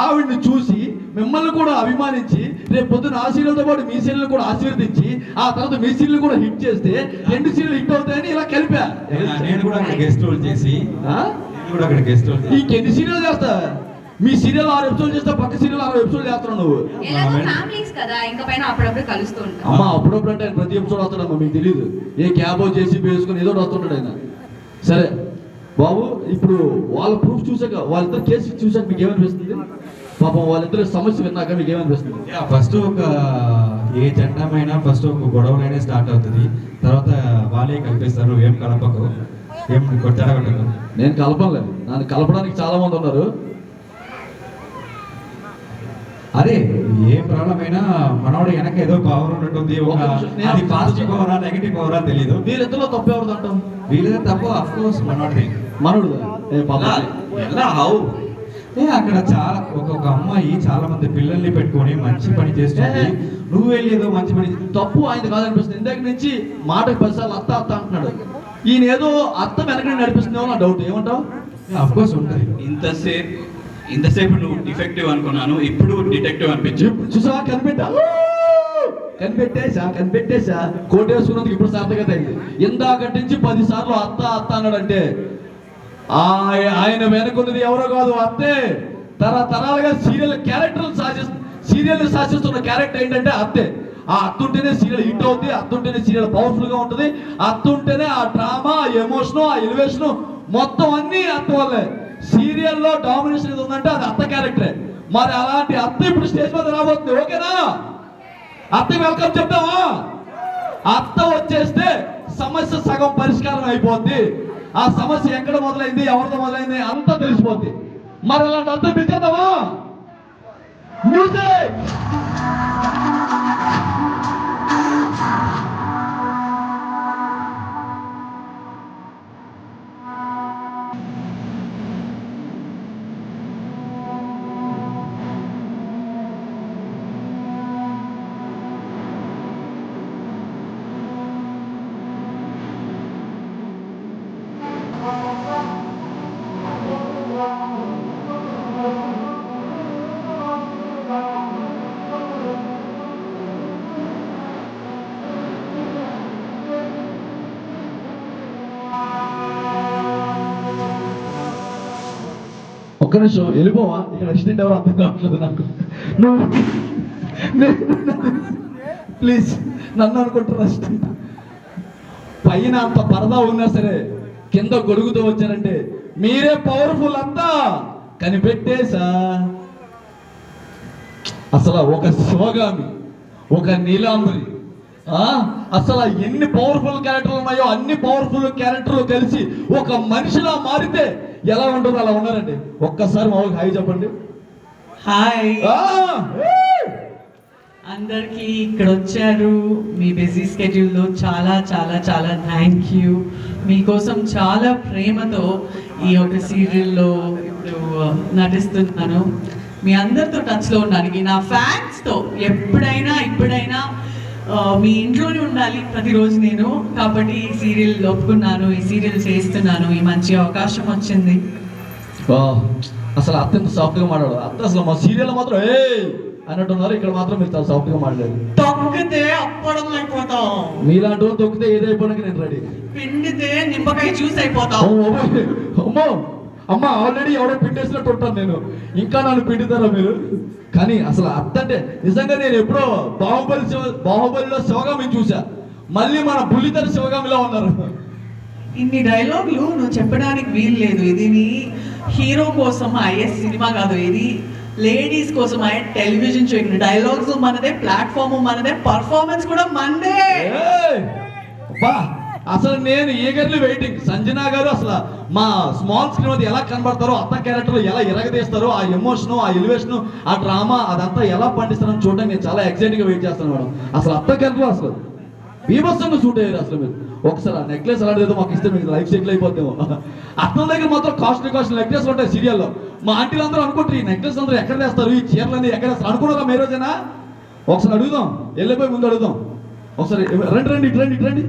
ఆవిడ్ని చూసి మిమ్మల్ని కూడా అభిమానించి రేపు పొద్దున ఆ సీరియల్తో పాటు మీ సీరియల్ కూడా ఆశీర్వదించి ఆ తర్వాత మీ సీరియల్ కూడా హిట్ చేస్తే 2 సీరియల్ హిట్ అవుతాయని ఇలా కలిపా. నేను కూడా అక్కడ గెస్ట్ రోల్ చేసి ఇంకెన్ని సీరియల్ చేస్తా? మీ సీరియల్ 6 ఎపిసోడ్ చేస్తా, పక్క సీరియల్ 6 ఎపిసోడ్ చేస్తున్నావు నువ్వు. అమ్మా అప్పుడప్పుడు అంటే ప్రతి ఎపిసోడ్ వస్తాడమ్మా, మీకు తెలియదు. ఏ క్యాబో చేసి వేసుకుని ఏదో వస్తుంటాడు ఆయన. సరే బాబు, ఇప్పుడు వాళ్ళ ప్రూఫ్ చూసాక, వాళ్ళిద్దరు కేసు చూసాక మీకు ఏమనిపిస్తుంది? పాపం వాళ్ళిద్దరు సమస్య విన్నాక మీకు ఏమనిపిస్తుంది? ఫస్ట్ ఒక ఏ చట్టమైనా ఫస్ట్ ఒక గొడవలైనా స్టార్ట్ అవుతుంది, తర్వాత వాళ్ళే కల్పిస్తారు. ఏం కలపకు, ఏం కొట్టకు. నేను కలపలేదు, నన్ను కలపడానికి చాలా మంది ఉన్నారు. అదే ఏ ప్రాబ్లం అయినా మనోడు వెనక ఏదో పవర్ ఉన్నట్టుంది. అది పాజిటివ్ పవరా నెగిటివ్ పవరా తెలియదు. వీళ్ళిద్దరిలో తప్పు ఎవరు అంటాం? వీళ్ళదే తప్పు అఫ్ కోర్స్ మనోడిది. మనోడు అక్కడ చాలా ఒక్కొక్క అమ్మాయి చాలా మంది పిల్లల్ని పెట్టుకొని మంచి పని చేస్తుంది. నువ్వు వెళ్ళేదో మంచి పని. తప్పు ఆయన కాదనిపిస్తుంది. ఇందాక నుంచి మాటకు 10 సార్లు అత్త అత్త అంటున్నాడు. ఈయన ఏదో అత్త వెనక నడిపిస్తుందేమో నా డౌట్. ఏమంటావు? అఫ్ కోర్స్ ఉంటుంది. ఇంతసేపు నువ్వు డిఫెక్టివ్ అనుకున్నాను, ఇప్పుడు డిటెక్టివ్ అనిపించు. చూసా, కనిపెట్టేశా కోట్ వేసుకున్నందుకు ఇప్పుడు సార్థకత అయింది. ఇందాకటి నుంచి 10 సార్లు అత్త అత్త అన్నాడంటే ఆయన వెనుకున్నది ఎవరో కాదు, అత్తే. తరతరాలుగా సీరియల్ శాసిస్తున్న క్యారెక్టర్ ఏంటంటే అత్తే. ఆ అత్త ఉంటేనే సీరియల్ హిట్ అవుతుంది, అత్త ఉంటేనే సీరియల్ పవర్ఫుల్ గా ఉంటుంది, అత్త ఉంటేనే ఆ డ్రామా, ఆ ఎమోషన్, ఆ ఎలివేషన్ మొత్తం అన్ని అత్త వల్లే. సీరియల్లో డామినేషన్ ఏది ఉందంటే అది అత్త క్యారెక్టరే. మరి అలాంటి అత్త ఇప్పుడు స్టేజ్ మీద రాబోతుంది. ఓకేనా? అత్తకి వెల్కమ్ చెప్తావా? అత్త వచ్చేస్తే సమస్య సగం పరిష్కారం అయిపోద్ది. ఆ సమస్య ఎక్కడ మొదలైంది, ఎవరితో మొదలైంది అంతా తెలిసిపోద్ది. మరి అలాంటి అత్త పిలిచేద్దామా? మ్యూజిక్. ఒక్క నిమిషం వెళ్ళిపోవా, ఇక్కడ అసిస్టెంట్ ఎవరు అర్థం కావట్లేదు నాకు. ప్లీజ్ నన్ను అనుకుంటారు అసిస్టెంట్. పైన అంత పరదా ఉన్నా సరే కింద గొడుగుతో వచ్చారంటే మీరే పవర్ఫుల్ అంతా కనిపెట్టేసా. అసలు ఒక శివగామి, ఒక నీలాంబరి, అసలు ఎన్ని పవర్ఫుల్ క్యారెక్టర్లు ఉన్నాయో అన్ని పవర్ఫుల్ క్యారెక్టర్లు కలిసి ఒక మనిషిలా మారితే ఎలా ఉంటుందో అలా ఉన్నారండి. ఒక్కసారి మామూలుగా హాయ్ చెప్పండి. హాయ్ అందరికి ఇక్కడ వచ్చారు. మీ బిజీ స్కెడ్యూల్లో చాలా చాలా చాలా థ్యాంక్ యూ. మీకోసం చాలా ప్రేమతో ఈ ఒక సీరియల్లో ఇప్పుడు నటిస్తున్నాను. మీ అందరితో టచ్లో ఉండడానికి, నా ఫ్యాన్స్తో ఎప్పుడైనా ఇప్పుడైనా మీ ఇంట్లోనే ఉండాలి ప్రతిరోజు నేను. కాబట్టి ఈ సీరియల్ ఒప్పుకున్నాను, ఈ సీరియల్ చేస్తున్నాను. ఈ మంచి అవకాశం వచ్చింది. అసలు అత్యంత సాఫ్ట్గా మాట్లాడు. అత్త అసలు మా సీరియల్ మాత్రం ఏ అన్నట్టున్నారు, ఇక్కడ మాత్రం మీరు చాలా సాఫ్ట్గా మాట్లాడారు. తొక్కితే అప్పడం అయిపోతాం. మీలాంటి వాళ్ళు తొక్కితే ఏదైపోవడానికి నేను రెడీ. పిండితే నిమ్మకాయ జ్యూస్ అయిపోతాం. అమ్మో అమ్మ ఆల్రెడీ ఎవడో పిండేసినట్టు ఉంటాను నేను, ఇంకా నన్ను పిండుతారా మీరు? కానీ అసలు అత్త అంటే నిజంగా నేను ఎప్పుడో బాహుబలిలో శివగామిని చూసా, మళ్ళీ మన బుల్లితెర శివగామిలా ఉన్నారు. ఇన్ని డైలాగులు నువ్వు చెప్పడానికి వీలు లేదు. ఇది నీ హీరో కోసం ఐఎస్ సినిమా కాదు, ఇది లేడీస్ కోసం టెలివిజన్ షో. డైలాగ్స్ మనదే, ప్లాట్ఫామ్ మనదే, పర్ఫార్మెన్స్ కూడా మనదే. అసలు నేను ఈగర్లీ వెయిటింగ్. సంజనా గారు అసలు మా స్మాల్ స్క్రీన్ మీద ఎలా కనబడతారో, అత్త క్యారెక్టర్లు ఎలా ఎరగదీస్తారో, ఆ ఎమోషను, ఆ ఎలివేషను, ఆ డ్రామా అదంతా ఎలా పండిస్తారని చూడడానికి నేను చాలా ఎక్సైటింగ్గా వెయిట్ చేస్తాను మేడం. అసలు అత్త క్యారెక్టర్ అసలు బీభత్సంగా షూట్ అయ్యారు. అసలు మీరు ఒకసారి ఆ నెక్లెస్ అలాంటిదో మాకు ఇస్తే మీకు లైఫ్ సెటిల్ అయిపోతేమో. అత్తల దగ్గర మాత్రం కాస్ట్లీ నెక్లెస్ ఉంటాయి సీరియల్లో. మా ఆంటీలు అందరూ అనుకుంటారు ఈ నెక్లెస్ అందరూ ఎక్కడ వేస్తారు, ఈ చీరలన్నీ ఎక్కడ వేస్తారు అనుకున్నారా మీరు రోజైనా? ఒకసారి అడుగుదాం, వెళ్ళిపోయి ముందు అడుగుదాం. ఒకసారి రండి ఇట్రండి.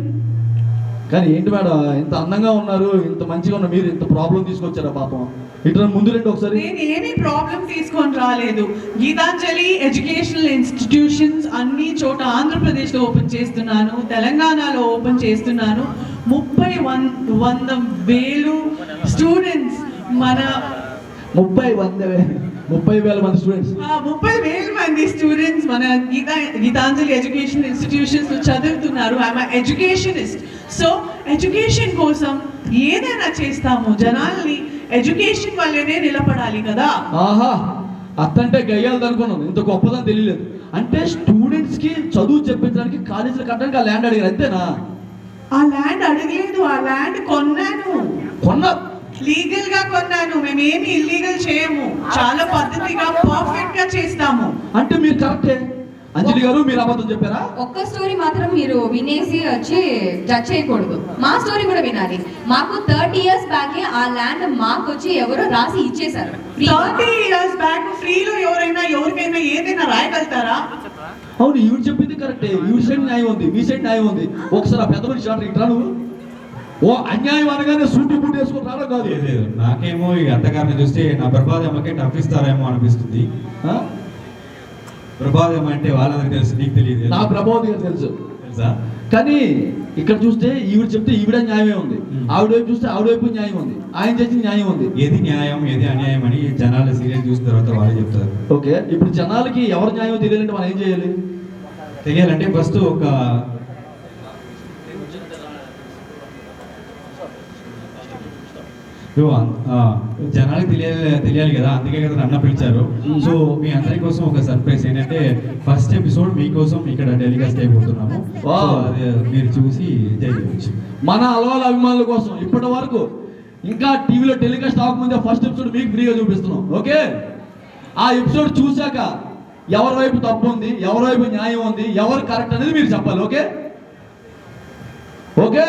కానీ ఏంటి మేడం ఇంత అందంగా ఉన్నారు, ఇంత మంచిగా ఉన్నారు, మీరు ఇంత ప్రాబ్లం తీసుకొచ్చారా పాపం? ఇట్లా ముందు రండి ఒకసారి. నేను ఏమీ ప్రాబ్లం తీసుకొని రాలేదు. గీతాంజలి ఎడ్యుకేషనల్ ఇన్స్టిట్యూషన్స్ అన్ని చోట ఆంధ్రప్రదేశ్లో ఓపెన్ చేస్తున్నాను, తెలంగాణలో ఓపెన్ చేస్తున్నాను. 30,000 స్టూడెంట్స్ మన 30,000 మంది స్టూడెంట్స్ 30,000 మంది స్టూడెంట్స్ మన గీతాంజలి ఎడ్యుకేషన్ ఇన్స్టిట్యూషన్స్ లో చదువుతున్నారు. I'm educationist. సో ఎడ్యుకేషన్ కోసం ఏదైనా చేస్తాము. జనాల్ని ఎడ్యుకేషన్ వల్లనే నిలబడాలి కదా. ఆహా, అత్తంటే గయ్యాలి అనుకున్నాను, ఇంత గొప్పదని తెలియలేదు. అంటే స్టూడెంట్స్ కి చదువు చెప్పించడానికి కాలేజీలు కట్టడానికి ఆ ల్యాండ్ అడిగారు అంతేనా? ఆ ల్యాండ్ అడగలేదు, ఆ ల్యాండ్ కొన్నాను. లీగల్ గా కొన్నాను. మేమేమి ఇల్లీగల్ చేయము, చాలా పద్ధతిగా పర్ఫెక్ట్ గా చేస్తాము. అంటే మీరు కరెక్టే అంజలి గారు, మీరు అబద్ధం చెప్పారా? ఒక్క స్టోరీ మాత్రం మీరు వినేసి వచ్చి జడ్జ్ చేయకూడదు, మా స్టోరీ కూడా వినాలి. మాకు 30 years బ్యాక్ ఆ ల్యాండ్ మాకు వచ్చి ఎవరో రాసి ఇచ్చేసారు. 30 years బ్యాక్ ఫ్రీలో ఎవరికైనా ఏదైనా రాయగలుగుతారా? అవును, ఈవిడ చెప్పింది కరెక్టే. ఈవిడ సైడ్ న్యాయం ఉంది, మీ సైడ్ న్యాయం ఉంది. ఒకసారి ఆ పెద్ద మనిషి ఆర్డర్ ఇట్రా నువ్వు. ఓ అన్యాయం అనగానే సూటి బూటి వేసుకొని రావడం కాదు. లేదు, నాకేమో ఈ అత్తగారిని చూస్తే నా ప్రభాదమ్మకి టఫ్ ఇస్తారేమో అనిపిస్తుంది. ప్రభావం అంటే వాళ్ళకి తెలుసు, నీకు తెలియదు. నా ప్రభావం గారు తెలుసా? కానీ ఇక్కడ చూస్తే ఈవిడ చెప్తే ఈవిడ న్యాయమే ఉంది, ఆవిడ వైపు చూస్తే ఆవిడ వైపు న్యాయం ఉంది, ఆయన చేసిన న్యాయం ఉంది. ఏది న్యాయం ఏది అన్యాయం అని జనాలు సీరియల్ చూసిన తర్వాత వాళ్ళే చెప్తారు. ఓకే, ఇప్పుడు జనాలకి ఎవరు న్యాయం తెలియాలంటే మనం ఏం చేయాలి? తెలియాలంటే ఫస్ట్ ఒక జనాలకు తెలియాలి కదా, అందుకే కదా నన్ను పిలిచారు. సో మీ అందరి కోసం ఒక సర్ప్రైజ్ ఏంటంటే ఫస్ట్ ఎపిసోడ్ మీకోసం ఇక్కడ టెలికాస్ట్ అయిపోతున్నాము. మీరు చూసి ఎంజాయ్ చేయవచ్చు. మన అలవాల అభిమానుల కోసం ఇప్పటి వరకు ఇంకా టీవీలో టెలికాస్ట్ అవ్వకముందే ఫస్ట్ ఎపిసోడ్ మీకు ఫ్రీగా చూపిస్తున్నాం. ఓకే, ఆ ఎపిసోడ్ చూశాక ఎవరి వైపు తప్పు ఉంది, ఎవరి వైపు న్యాయం ఉంది, ఎవరు కరెక్ట్ అనేది మీరు చెప్పాలి. ఓకే ఓకే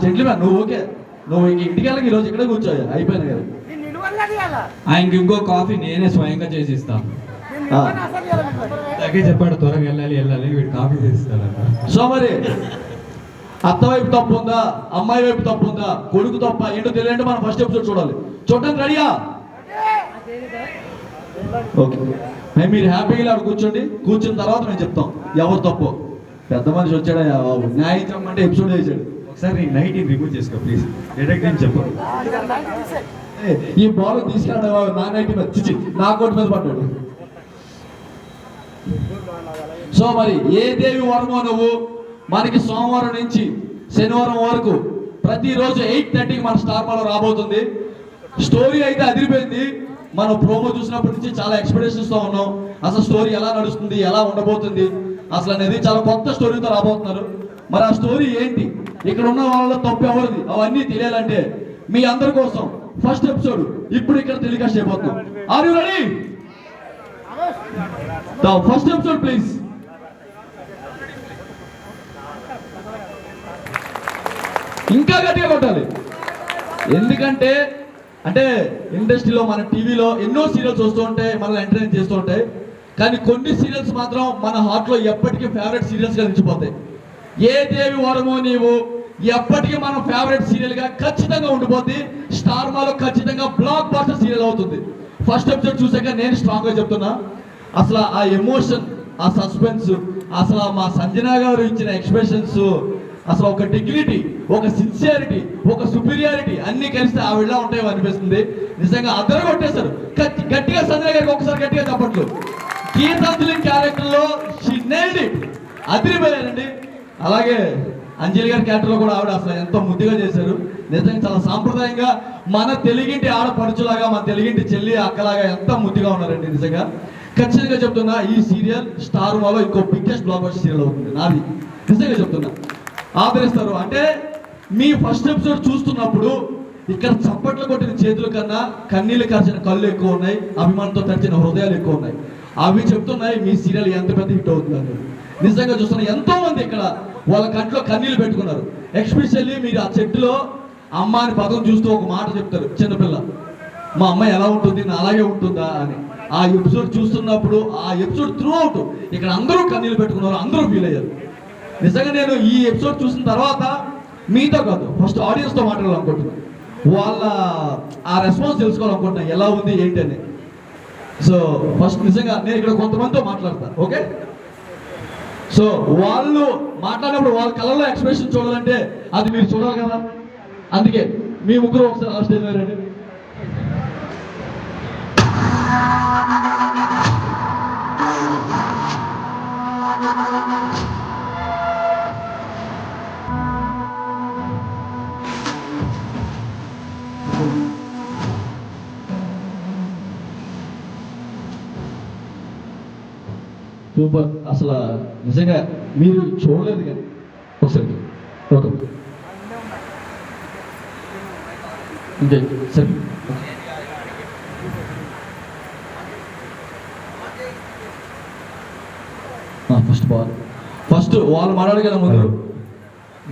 జెంట్లీమెన్, నువ్వు ఓకే, నువ్వు ఇంటికి వెళ్ళక ఈరోజు ఇక్కడే కూర్చోయా, అయిపోయింది కదా. ఆయనకి ఇంకో కాఫీ నేనే స్వయంగా చేసి ఇస్తాను. అలాగే చెప్పాడు, త్వరగా వెళ్ళాలి వీడు కాఫీ చేస్తాడంట. సో మరి అత్త వైపు తప్పు ఉందా, అమ్మాయి వైపు తప్పు ఉందా, కొడుకు తప్ప ఏంటో తెలియాలంటే మనం ఫస్ట్ ఎపిసోడ్ చూడాలి. చూడడానికి రెడీయా? ఓకే, మీరు హ్యాపీగా అక్కడ కూర్చోండి. కూర్చున్న తర్వాత మేము చెప్తాం ఎవరు తప్పు. పెద్ద మనిషి వచ్చాడా న్యాయం చెప్పమంటే ఎపిసోడ్ వేసాడు. ఒకసారి నైట్ రిమూవ్ చేసుకో ప్లీజ్. డైరెక్ట్ నేను చెప్పు. ఈ బాల్ తీసుకెళ్ళడం నా నైట్ మీద చిచి నా కోటి మీద పడ్డాడు. సో మరి ఏ దేవి వరమో నువ్వు మనకి సోమవారం నుంచి శనివారం వరకు ప్రతిరోజు 8:30కి మన స్టార్ మాలో రాబోతుంది. స్టోరీ అయితే అదిరిపోయింది. మనం ప్రోమో చూసినప్పటి నుంచి చాలా ఎక్స్పెక్టేషన్స్తో ఉన్నాం. అసలు స్టోరీ ఎలా నడుస్తుంది, ఎలా ఉండబోతుంది అసలు అనేది చాలా కొత్త స్టోరీతో రాబోతున్నారు. మరి ఆ స్టోరీ ఏంటి, ఇక్కడ ఉన్న వాళ్ళ తప్పు ఎవరిది, అవన్నీ తెలియాలంటే మీ అందరి కోసం ఫస్ట్ ఎపిసోడ్ ఇప్పుడు ఇక్కడ టెలికాస్ట్ చేయబోతున్నాం. Are you ready? The first episode please. ఇంకా గట్టిగా కొట్టాలి, ఎందుకంటే అంటే ఇండస్ట్రీలో మన టీవీలో ఎన్నో సీరియల్స్ వస్తూ ఉంటాయి, మనల్ని ఎంటర్టైన్ చేస్తూ ఉంటాయి. కానీ కొన్ని సీరియల్స్ మాత్రం మన హార్ట్లో ఎప్పటికీ ఫేవరెట్ సీరియల్స్గా నిలిచిపోతాయి. ఏ దేవి వరమో నీవు ఎప్పటికీ మన ఫేవరెట్ సీరియల్గా ఖచ్చితంగా ఉండిపోద్ది. స్టార్ మాలో ఖచ్చితంగా బ్లాక్ బాస్టర్ సీరియల్ అవుతుంది. ఫస్ట్ ఎపిసోడ్ చూసాక నేను స్ట్రాంగ్గా చెప్తున్నా, అసలు ఆ ఎమోషన్, ఆ సస్పెన్స్, అసలు మా సంజన గారు ఇచ్చిన ఎక్స్ప్రెషన్స్, అసలు ఒక డిగ్నిటీ, ఒక సిన్సియారిటీ, ఒక సుపీరియారిటీ అన్ని కలిస్తే ఆవిడలా ఉంటాయో అనిపిస్తుంది. నిజంగా అందరూ కొట్టేశారు. గట్టిగా సంజన గారికి ఒకసారి గట్టిగా చెప్పట్లు. గీతాంజలి క్యారెక్టర్లో షీ నెయిల్డ్ ఇట్, అదిరిపోయారండి. అలాగే అంజలి గారి క్యారెక్టర్లో కూడా ఆవిడ అసలు ఎంతో ముద్దుగా చేశారు. నిజంగా చాలా సాంప్రదాయంగా మన తెలుగింటి ఆడపడుచులాగా, మన తెలుగింటి చెల్లి అక్కలాగా ఎంత ముద్దుగా ఉన్నారండి. నిజంగా ఖచ్చితంగా చెప్తున్నా, ఈ సీరియల్ స్టార్ మాలో ఇంకో బిగ్గెస్ట్ బ్లాక్ బస్టర్ సీరియల్ అవుతుంది. నాది నిజంగా చెప్తున్నా, ఆదరిస్తారు. అంటే మీ ఫస్ట్ ఎపిసోడ్ చూస్తున్నప్పుడు ఇక్కడ చప్పట్లు కొట్టిన చేతుల కన్నా కన్నీళ్ళు కార్చిన కళ్ళు ఎక్కువ ఉన్నాయి, అభిమానంతో తడిచిన హృదయాలు ఎక్కువ ఉన్నాయి. అవి చెప్తున్నాయి మీ సీరియల్ ఎంత పెద్ద హిట్ అవుతుంది. నిజంగా చూస్తున్నా, ఎంతో మంది ఇక్కడ వాళ్ళ కంట్లో కన్నీళ్ళు పెట్టుకున్నారు. ఎస్పెషల్లీ మీరు ఆ చెట్టులో అమ్మ అని పదం చూస్తూ ఒక మాట చెప్తారు, చిన్నపిల్ల, మా అమ్మ ఎలా ఉంటుంది, నా అలాగే ఉంటుందా అని. ఆ ఎపిసోడ్ చూస్తున్నప్పుడు, ఆ ఎపిసోడ్ త్రూ అవుట్ ఇక్కడ అందరూ కన్నీళ్ళు పెట్టుకున్నారు, అందరూ ఫీల్ అయ్యారు. నిజంగా నేను ఈ ఎపిసోడ్ చూసిన తర్వాత మీతో కాదు, ఫస్ట్ ఆడియన్స్తో మాట్లాడాలనుకుంటున్నాను. వాళ్ళ ఆ రెస్పాన్స్ తెలుసుకోవాలనుకుంటున్నాను, ఎలా ఉంది ఏంటి అని. సో ఫస్ట్ నిజంగా నేను ఇక్కడ కొంతమందితో మాట్లాడతాను, ఓకే? సో వాళ్ళు మాట్లాడినప్పుడు వాళ్ళ కళ్ళలో ఎక్స్ప్రెషన్ చూడాలంటే అది మీరు చూడాలి కదా. అందుకే మీ ముగ్గురు ఒకసారి స్టేజ్ మీద రండి. సూపర్. అసలు నిజంగా మీరు చూడలేదు కానీ ఒకసారి ఓకే ఇంకే సరే. ఫస్ట్ వాళ్ళు మాట్లాడగల ముందు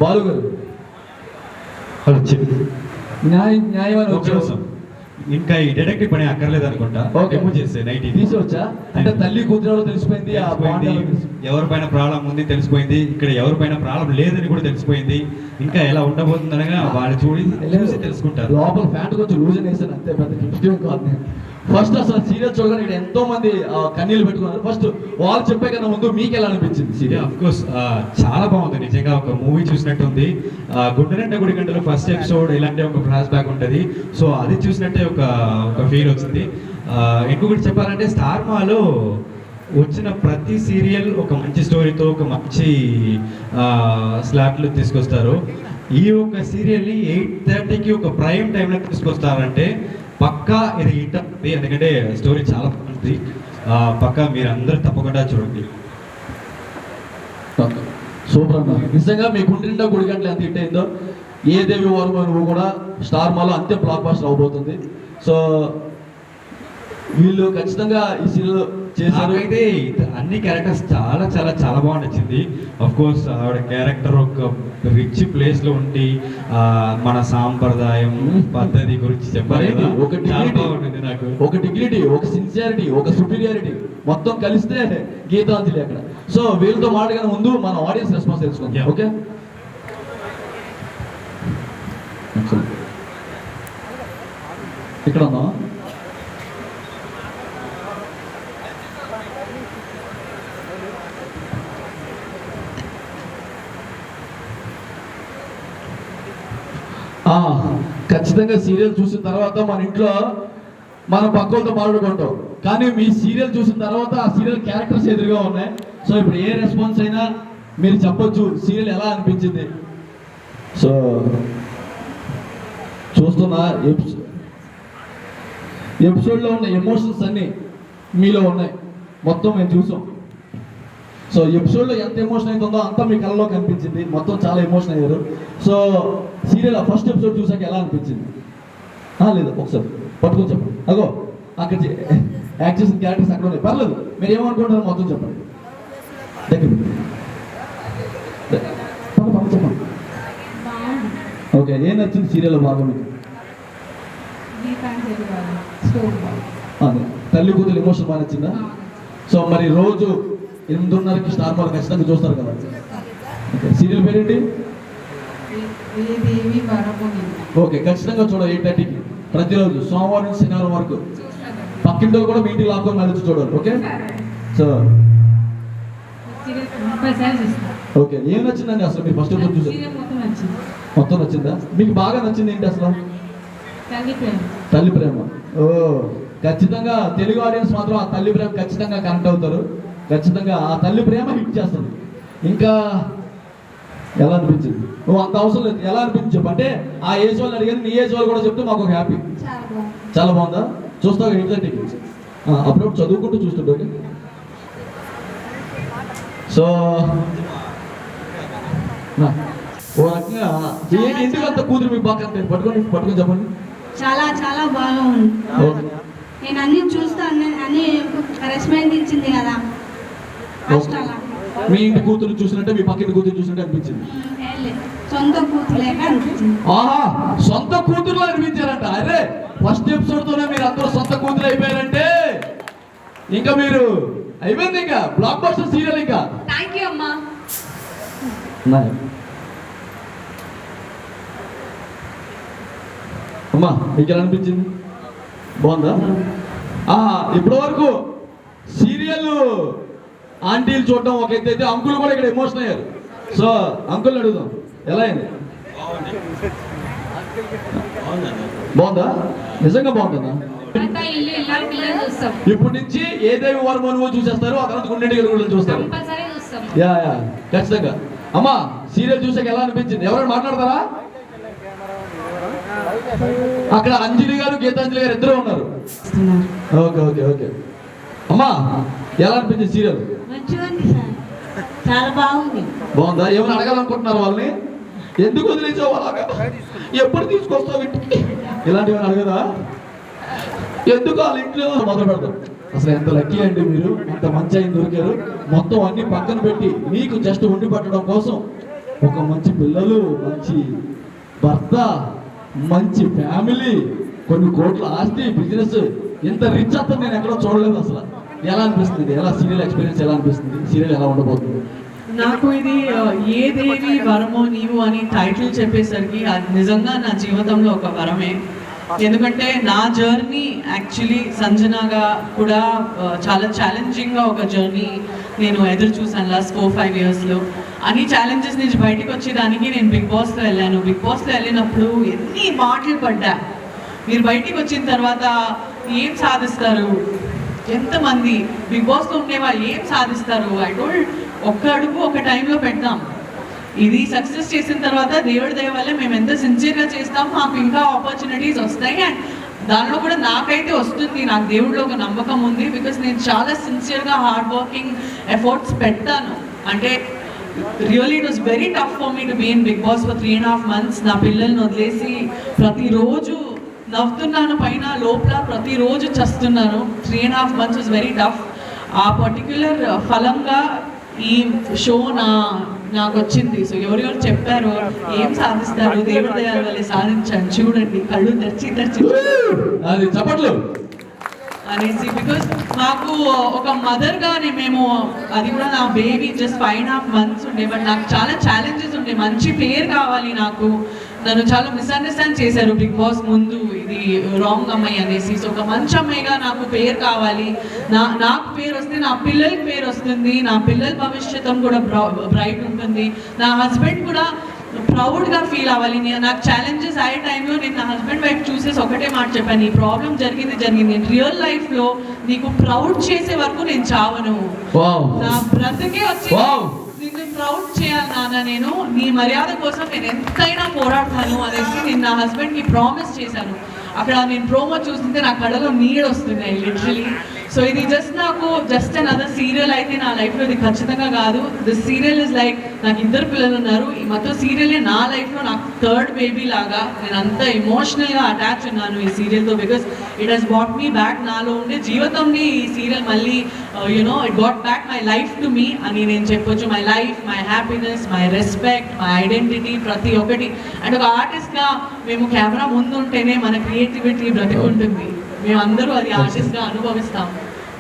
బాలు గారు న్యాయం అని వచ్చారు. ఇంకా ఈ డిటెక్టివ్ పని అక్కర్లేదు అనుకుంటా. రిమూవ్ చేస్తే నైట్ తీసేవచ్చా? అంటే తల్లి కూతురు తెలిసిపోయింది, ఎవరిపైన ప్రాబ్లం ఉంది తెలిసిపోయింది, ఇక్కడ ఎవరిపైన ప్రాబ్లం లేదని కూడా తెలిసిపోయింది. ఇంకా ఎలా ఉండబోతుంది అనగా వాళ్ళు చూసి తెలుసుకుంటారు. లోపల ఫ్యాంట్ కొంచెం లూజ్ వేసాను అంతే, పెద్ద గిఫ్ట్ కాదు. ఫస్ట్ అసలు సీరియల్ చూడగానే ఇక్కడ ఎంతో మంది కన్నీళ్ళు పెట్టుకున్నారు. ఫస్ట్ వాళ్ళు చెప్పే కన్నా ముందు మీకు ఎలా అనిపించింది సీరియల్? ఆఫ్ కోర్స్ చాలా బాగుంది, నిజంగా ఒక మూవీ చూసినట్టు ఉంది. గుండెనిండా గుడి గంటలో ఫస్ట్ ఎపిసోడ్ ఇలాంటి ఒక ఫ్లాష్ బ్యాక్ ఉంటుంది. సో అది చూసినట్టే ఒక ఫీల్ వచ్చింది. ఇంకొకటి చెప్పాలంటే స్టార్ మాలో వచ్చిన ప్రతి సీరియల్ ఒక మంచి స్టోరీతో, ఒక మంచి స్లాట్లు తీసుకొస్తారు. ఈ ఒక సీరియల్ని 8:30కి ఒక ప్రైమ్ టైంలో తీసుకొస్తారంటే పక్కా ఇది హిట్ అవుతుంది. ఎందుకంటే స్టోరీ చాలా బాగుంది. పక్కా మీరు అందరూ తప్పకుండా చూడండి. సూపర్ అన్న, నిజంగా మీ గుండె గుడి గంటలు ఎంత హిట్ అయిందో ఏ దేవి వరమో నువ్వు కూడా స్టార్ మాలో అంతే బ్లాక్ బాస్టర్ అవబోతుంది. సో వీళ్ళు ఖచ్చితంగా ఈ సీరియల్ చేశారు. అయితే అన్ని క్యారెక్టర్స్ చాలా చాలా చాలా బాగా నచ్చింది. అఫ్ కోర్స్ ఆవిడ క్యారెక్టర్ ఒక రిచ్ ప్లేస్ లో ఉండి మన సాంప్రదాయం పద్ధతి గురించి చెప్పాలి. ఒక డిగ్నిటీ, నాకు ఒక డిగ్నిటీ, ఒక సిన్సియారిటీ, ఒక సుపీరియారిటీ మొత్తం కలిస్తే గీతాంజలి అక్కడ. సో వీళ్ళతో మాట్లాడిన ముందు మన ఆడియన్స్ రెస్పాన్స్ తెలుసుకుందాం, ఓకే? ఇక్కడ ఉన్నా ఖచ్చితంగా సీరియల్ చూసిన తర్వాత మన ఇంట్లో మన పక్కలతో మాట్లాడుకుంటాం. కానీ మీ సీరియల్ చూసిన తర్వాత ఆ సీరియల్ క్యారెక్టర్స్ ఎదురుగా ఉన్నాయి. సో ఇప్పుడు ఏ రెస్పాన్స్ అయినా మీరు చెప్పొచ్చు, సీరియల్ ఎలా అనిపించింది. సో చూస్తున్న ఎపిసోడ్లో ఉన్న ఎమోషన్స్ అన్నీ మీలో ఉన్నాయి, మొత్తం మేము చూసాం. సో ఎపిసోడ్లో ఎంత ఎమోషన్ అవుతుందో అంతా మీ కళ్ళలో కనిపించింది, మొత్తం చాలా ఎమోషన్ అయ్యారు. సో సీరియల్ ఫస్ట్ ఎపిసోడ్ చూసాక ఎలా అనిపించింది? లేదు ఒకసారి పట్టుకొని చెప్పండి. అగో అక్కడ యాక్ట్ చేసిన క్యారెక్టర్స్ అక్కడ ఉన్నాయి, పర్లేదు, మీరు ఏమనుకుంటారో మొత్తం చెప్పండి. దగ్గర చెప్పండి. ఓకే, ఏం నచ్చింది సీరియల్ బాగా మీకు? తల్లి కూతురు ఎమోషన్ బాగా నచ్చిందా? సో మరి రోజు 8:30కి స్టార్ మార్క్ ఖచ్చితంగా చూస్తారు కదా. ఓకే, సీరియల్ పేరేంటి? ఓకే, ఖచ్చితంగా చూడ 8:30కి ప్రతిరోజు, సోమవారం నుంచి శనివారం వరకు. పక్కింటి కూడా మీ ఇంటికి లాక్కొని మళ్ళీ చూడాలి. ఓకే, సో ఓకే, ఏం నచ్చిందండి అసలు మీరు ఫస్ట్ ఎపిసోడ్ చూసారు? మొత్తం నచ్చిందా? మీకు బాగా నచ్చింది ఏంటి అసలు? తల్లి ప్రేమ. ఓ, ఖచ్చితంగా తెలుగు ఆడియన్స్ మాత్రం ఆ తల్లి ప్రేమ ఖచ్చితంగా కనెక్ట్ అవుతారు. ఖచ్చితంగా ఆ తల్లి ప్రేమ హిట్ చేస్తుంది. ఇంకా ఎలా అనిపించింది? నువ్వు అంత అవసరం లేదు, ఎలా అనిపించింది చెప్పు. అంటే ఆ ఏజ్ వాళ్ళు అడిగాను, నీ ఏజ్ వాళ్ళు కూడా చెప్తే మాకు ఒక హ్యాపీ. చాలా బాగుందా? చూస్తావు 8:30కి? అప్పుడప్పుడు చదువుకుంటూ చూస్తుంటే. ఓకే, సో ఓ రకంగా ఎందుకు అంత కూతురు మీకు బాగా పట్టుకొని చెప్పండి. చాలా చాలా బాగా ఉంది. నేను అన్ని చూస్తాను, అన్ని రెస్పాండ్ ఇచ్చింది కదా. మీ ఇంటి కూతురు చూసినట్టే మీ పక్కింటి కూతురు చూసినట్టే అనిపించింది? సొంత కూతురులేక అనిపించింది. సొంత కూతురులో అనిపించారంట. అరే, ఫస్ట్ ఎపిసోడ్ తోనే మీరు అందరూ సొంత కూతురు అయిపోయారంటే ఇంకా మీరు అయిపోయింది, ఇంకా బ్లాక్ బస్టర్ సీరియల్. ఇంకా థ్యాంక్ యూ అమ్మా. అమ్మా మీకు ఎలా అనిపించింది? బాగుందా? ఇప్పటి వరకు సీరియల్ ఆంటీలు చూడడం ఒక ఎత్తు అయితే, అంకుల్ కూడా ఇక్కడ ఎమోషన్ అయ్యారు. సో అంకుల్ అడుగుదాం, ఎలా అయింది? బాగుందా? నిజంగా బాగుంటుందా? ఇప్పటి నుంచి ఏ దేవి వర్మను చూసేస్తారు, ఆ తర్వాత గుండె చూస్తారు. యా యా ఖచ్చితంగా. అమ్మా సీరియల్ చూసాక ఎలా అనిపించింది? ఎవరైనా మాట్లాడతారా? అక్కడ అంజలి గారు, గీతాంజలి గారు ఇద్దరు ఉన్నారు. Okay okay okay. అమ్మా ఎలా అనిపించింది సీరియల్? చాలా బాగుంది. బాగుందా? ఏమైనా అడగాలనుకుంటున్నారు వాళ్ళని? ఎందుకు వదిలేసావు అలాగా? ఎప్పుడు తీసుకొస్తావు ఇంటికి? ఇలాంటివి అడగదా? ఎందుకు వాళ్ళ ఇంట్లో మొదలు పెడతాం? అసలు ఎంత లక్కీ అండి మీరు, ఎంత మంచి ఆయన దొరికారు. మొత్తం అన్ని పక్కన పెట్టి మీకు జస్ట్ వండి పెట్టడం కోసం ఒక మంచి పిల్లలు, మంచి భర్త, మంచి ఫ్యామిలీ, కొన్ని కోట్ల ఆస్తి, బిజినెస్, ఇంత రిచ్ అతను నేను ఎక్కడో చూడలేదు. అసలు ఎలా అనిపిస్తుంది? ఎలా సీరియల్ ఎక్స్పీరియన్స్ ఎలా అనిపిస్తుంది? సీరియల్ ఎలా ఉండబోతుంది? నాకు ఇది ఏ దేవి వరమో నీవు అని టైటిల్ చెప్పేసరికి అది నిజంగా నా జీవితంలో ఒక వరమే. ఎందుకంటే నా జర్నీ యాక్చువల్లీ సంజనాగా కూడా చాలా ఛాలెంజింగ్గా ఒక జర్నీ నేను ఎదురు చూసాను లాస్ట్ 4-5 ఇయర్స్లో. అన్ని ఛాలెంజెస్ నుంచి బయటకు వచ్చేదానికి నేను బిగ్ బాస్లో వెళ్ళాను. బిగ్ బాస్లో వెళ్ళినప్పుడు ఎన్ని మాటలు పడ్డా. మీరు బయటికి వచ్చిన తర్వాత ఏం సాధిస్తారు, ఎంతమంది బిగ్ బాస్లో ఉండేవాళ్ళు ఏం సాధిస్తారు, ఐ టోల్డ్ ఒక్క అడుగు ఒక టైంలో పెడతాం. ఇది సక్సెస్ చేసిన తర్వాత దేవుడి దయ వల్ల మేము ఎంత సిన్సియర్గా చేస్తాం, మాకు ఇంకా ఆపర్చునిటీస్ వస్తాయి. అండ్ దానిలో కూడా నాకైతే వస్తుంది, నాకు దేవుడిలో ఒక నమ్మకం ఉంది. బికాస్ నేను చాలా సిన్సియర్గా హార్డ్ వర్కింగ్ ఎఫర్ట్స్ పెడతాను. అంటే really it was very tough for me to be in Bigg Boss for 3.5 months. నా పిల్లల్ని వదిలేసి ప్రతిరోజు నవ్వుతున్నాను, పైన లోపల ప్రతిరోజు చస్తున్నాను. 3.5 months వాజ్ వెరీ టఫ్. ఆ పర్టిక్యులర్ ఫలంగా ఈ షో నాకు వచ్చింది. సో ఎవరెవరు చెప్పారు ఏం సాధిస్తారు, దేవుడి దయ వల్ల సాధించాను, చూడండి కళ్ళు తెరిచి చెప్పట్లు అనేసి. బికాస్ మాకు ఒక మదర్గానే మేము, అది కూడా నా బేబీ జస్ట్ 5.5 months ఉండే, బట్ నాకు చాలా ఛాలెంజెస్ ఉండే. మంచి పేరు కావాలి నాకు. నన్ను చాలా మిస్అండర్స్టాండ్ చేశారు బిగ్ బాస్ ముందు, ఇది రాంగ్ అమ్మాయి అనేసి. సో ఒక మంచి అమ్మాయిగా నాకు పేరు కావాలి. నాకు పేరు వస్తే నా పిల్లలకి పేరు వస్తుంది, నా పిల్లల భవిష్యత్తు కూడా బ్రైట్ ఉంటుంది. నా హస్బెండ్ కూడా ప్రౌడ్గా ఫీల్ అవ్వాలి. నాకు ఛాలెంజెస్ అయ్యే టైంలో నేను నా హస్బెండ్ వైఫ్ చూసేసి ఒకటే మాట చెప్పాను, ఈ ప్రాబ్లం జరిగింది రియల్ లైఫ్లో నీకు ప్రౌడ్ చేసే వరకు నేను చావను. నా బ్రతికే వచ్చి నిన్ను ప్రౌడ్ చేయాలి నాన్న, నేను నీ మర్యాద కోసం నేను ఎంతైనా పోరాడతాను అనేసి నేను నా హస్బెండ్కి ప్రామిస్ చేశాను. అక్కడ నేను ప్రోమో చూస్తుంటే నా కళ్ళలో నీళ్ళు వస్తున్నాయి లిటరలీ. సో ఇది జస్ట్ అనదర్ సీరియల్ అయితే నా లైఫ్లో ఇది ఖచ్చితంగా కాదు. దిస్ సీరియల్ ఇస్ లైక్ నాకు 2 పిల్లలు ఉన్నారు. ఈ మొత్తం సీరియలే నా లైఫ్లో నాకు 3rd బేబీ లాగా. నేను అంత ఎమోషనల్గా అటాచ్ ఉన్నాను ఈ సీరియల్తో, because it has brought me back. నాలో ఉండే జీవితంని ఈ సీరియల్ మళ్ళీ it got back my life to me అని నేను చెప్పొచ్చు. My life, my happiness, my respect, my identity, ప్రతి ఒక్కటి. అండ్ ఒక ఆర్టిస్ట్గా మేము కెమెరా ముందు ఉంటేనే మన క్రియేటివిటీ బ్రతికుంటుంది. మేమందరూ అది ఆర్టిస్ట్గా అనుభవిస్తాం.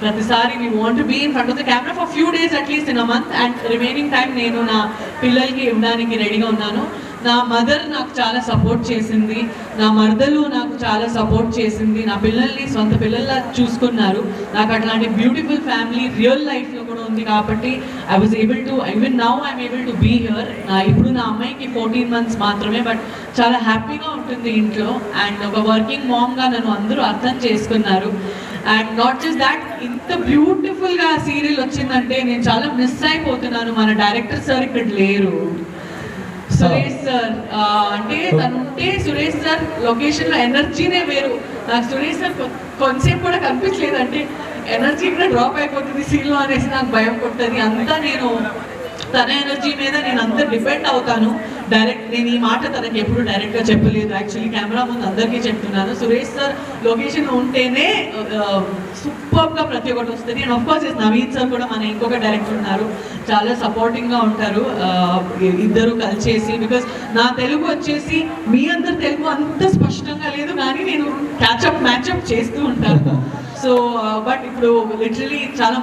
ప్రతిసారి we want be in front of the camera for few days at least in a month, and remaining time నేను నా పిల్లలకి ఇవ్వడానికి రెడీగా ఉన్నాను. నా మదర్ నాకు చాలా సపోర్ట్ చేసింది, నా మరదలు నాకు చాలా సపోర్ట్ చేసింది, నా పిల్లల్ని సొంత పిల్లల్లా చూసుకున్నారు. నాకు అట్లాంటి బ్యూటిఫుల్ ఫ్యామిలీ రియల్ లైఫ్లో కూడా ఉంది కాబట్టి I was able to, even now I'm able to be here. ఇప్పుడు నా అమ్మాయికి 14 months మాత్రమే, బట్ చాలా హ్యాపీగా ఉంటుంది ఇంట్లో. అండ్ ఒక వర్కింగ్ మామ్గా నన్ను అందరూ అర్థం చేసుకున్నారు. అండ్ నాట్ జస్ట్ దాట్, ఇంత బ్యూటిఫుల్గా సీరియల్ వచ్చిందంటే నేను చాలా మిస్ అయిపోతున్నాను. మన డైరెక్టర్ సార్ ఇక్కడ లేరు, సురేష్ సార్. అంటే తనుంటే సురేష్ సార్ లొకేషన్లో ఎనర్జీనే వేరు. నాకు సురేష్ సార్ కొంతసేపు కూడా కనిపించలేదు. అంటే ఎనర్జీ కూడా డ్రాప్ అయిపోతుంది సీన్లో అనేసి నాకు భయం కొట్టది. అంతా నేను తన ఎనర్జీ మీద నేను అంతా డిపెండ్ అవుతాను. నేను ఈ మాట తనకి ఎప్పుడు డైరెక్ట్గా చెప్పలేదు, యాక్చువల్లీ కెమెరా ముందు అందరికీ చెప్తున్నాను. సురేష్ సార్ లొకేషన్ ఉంటేనే సూపర్గా ప్రతి ఒక్కటి వస్తుంది. అండ్ ఆఫ్కోర్స్ నవీన్ సార్ కూడా మన ఇంకొక డైరెక్టర్ ఉన్నారు, చాలా సపోర్టింగ్గా ఉంటారు. ఇద్దరు కలిసేసి, బికాస్ నా తెలుగు వచ్చేసి మీ అందరు తెలుగు అంత స్పష్టంగా లేదు, కానీ నేను మ్యాచప్ చేస్తూ ఉంటాను. సో బట్ ఇప్పుడు లిటరలీ చాలా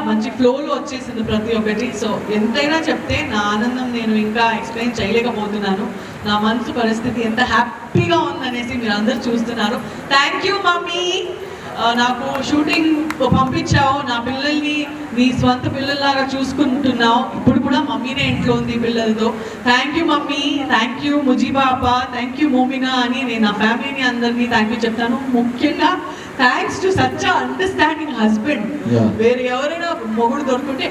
మంచి ఫ్లోలో వచ్చేసింది ప్రతి ఒక్కటి. సో ఎంతైనా చెప్తే నా ఆనందం నేను ఇంకా ఎక్స్ప్లెయిన్ చేయలేకపోతున్నాను. నా మనసు పరిస్థితి ఎంత హ్యాపీగా ఉందనేసి మీరు అందరు చూస్తున్నారు. థ్యాంక్ యూ మమ్మీ, నాకు షూటింగ్ పంపించావు, నా పిల్లల్ని నీ స్వంత పిల్లల్లాగా చూసుకుంటున్నావు. ఇప్పుడు కూడా మమ్మీనే ఇంట్లో ఉంది పిల్లలతో. Thank you mummy, thank you Mujeeba అప్ప, థ్యాంక్ యూ మోమినా అని నేను నా ఫ్యామిలీని అందరినీ థ్యాంక్ యూ చెప్తాను. ముఖ్యంగా thanks to such understanding husband. వేరే ఎవరైనా మొగుడు దొరుకుంటే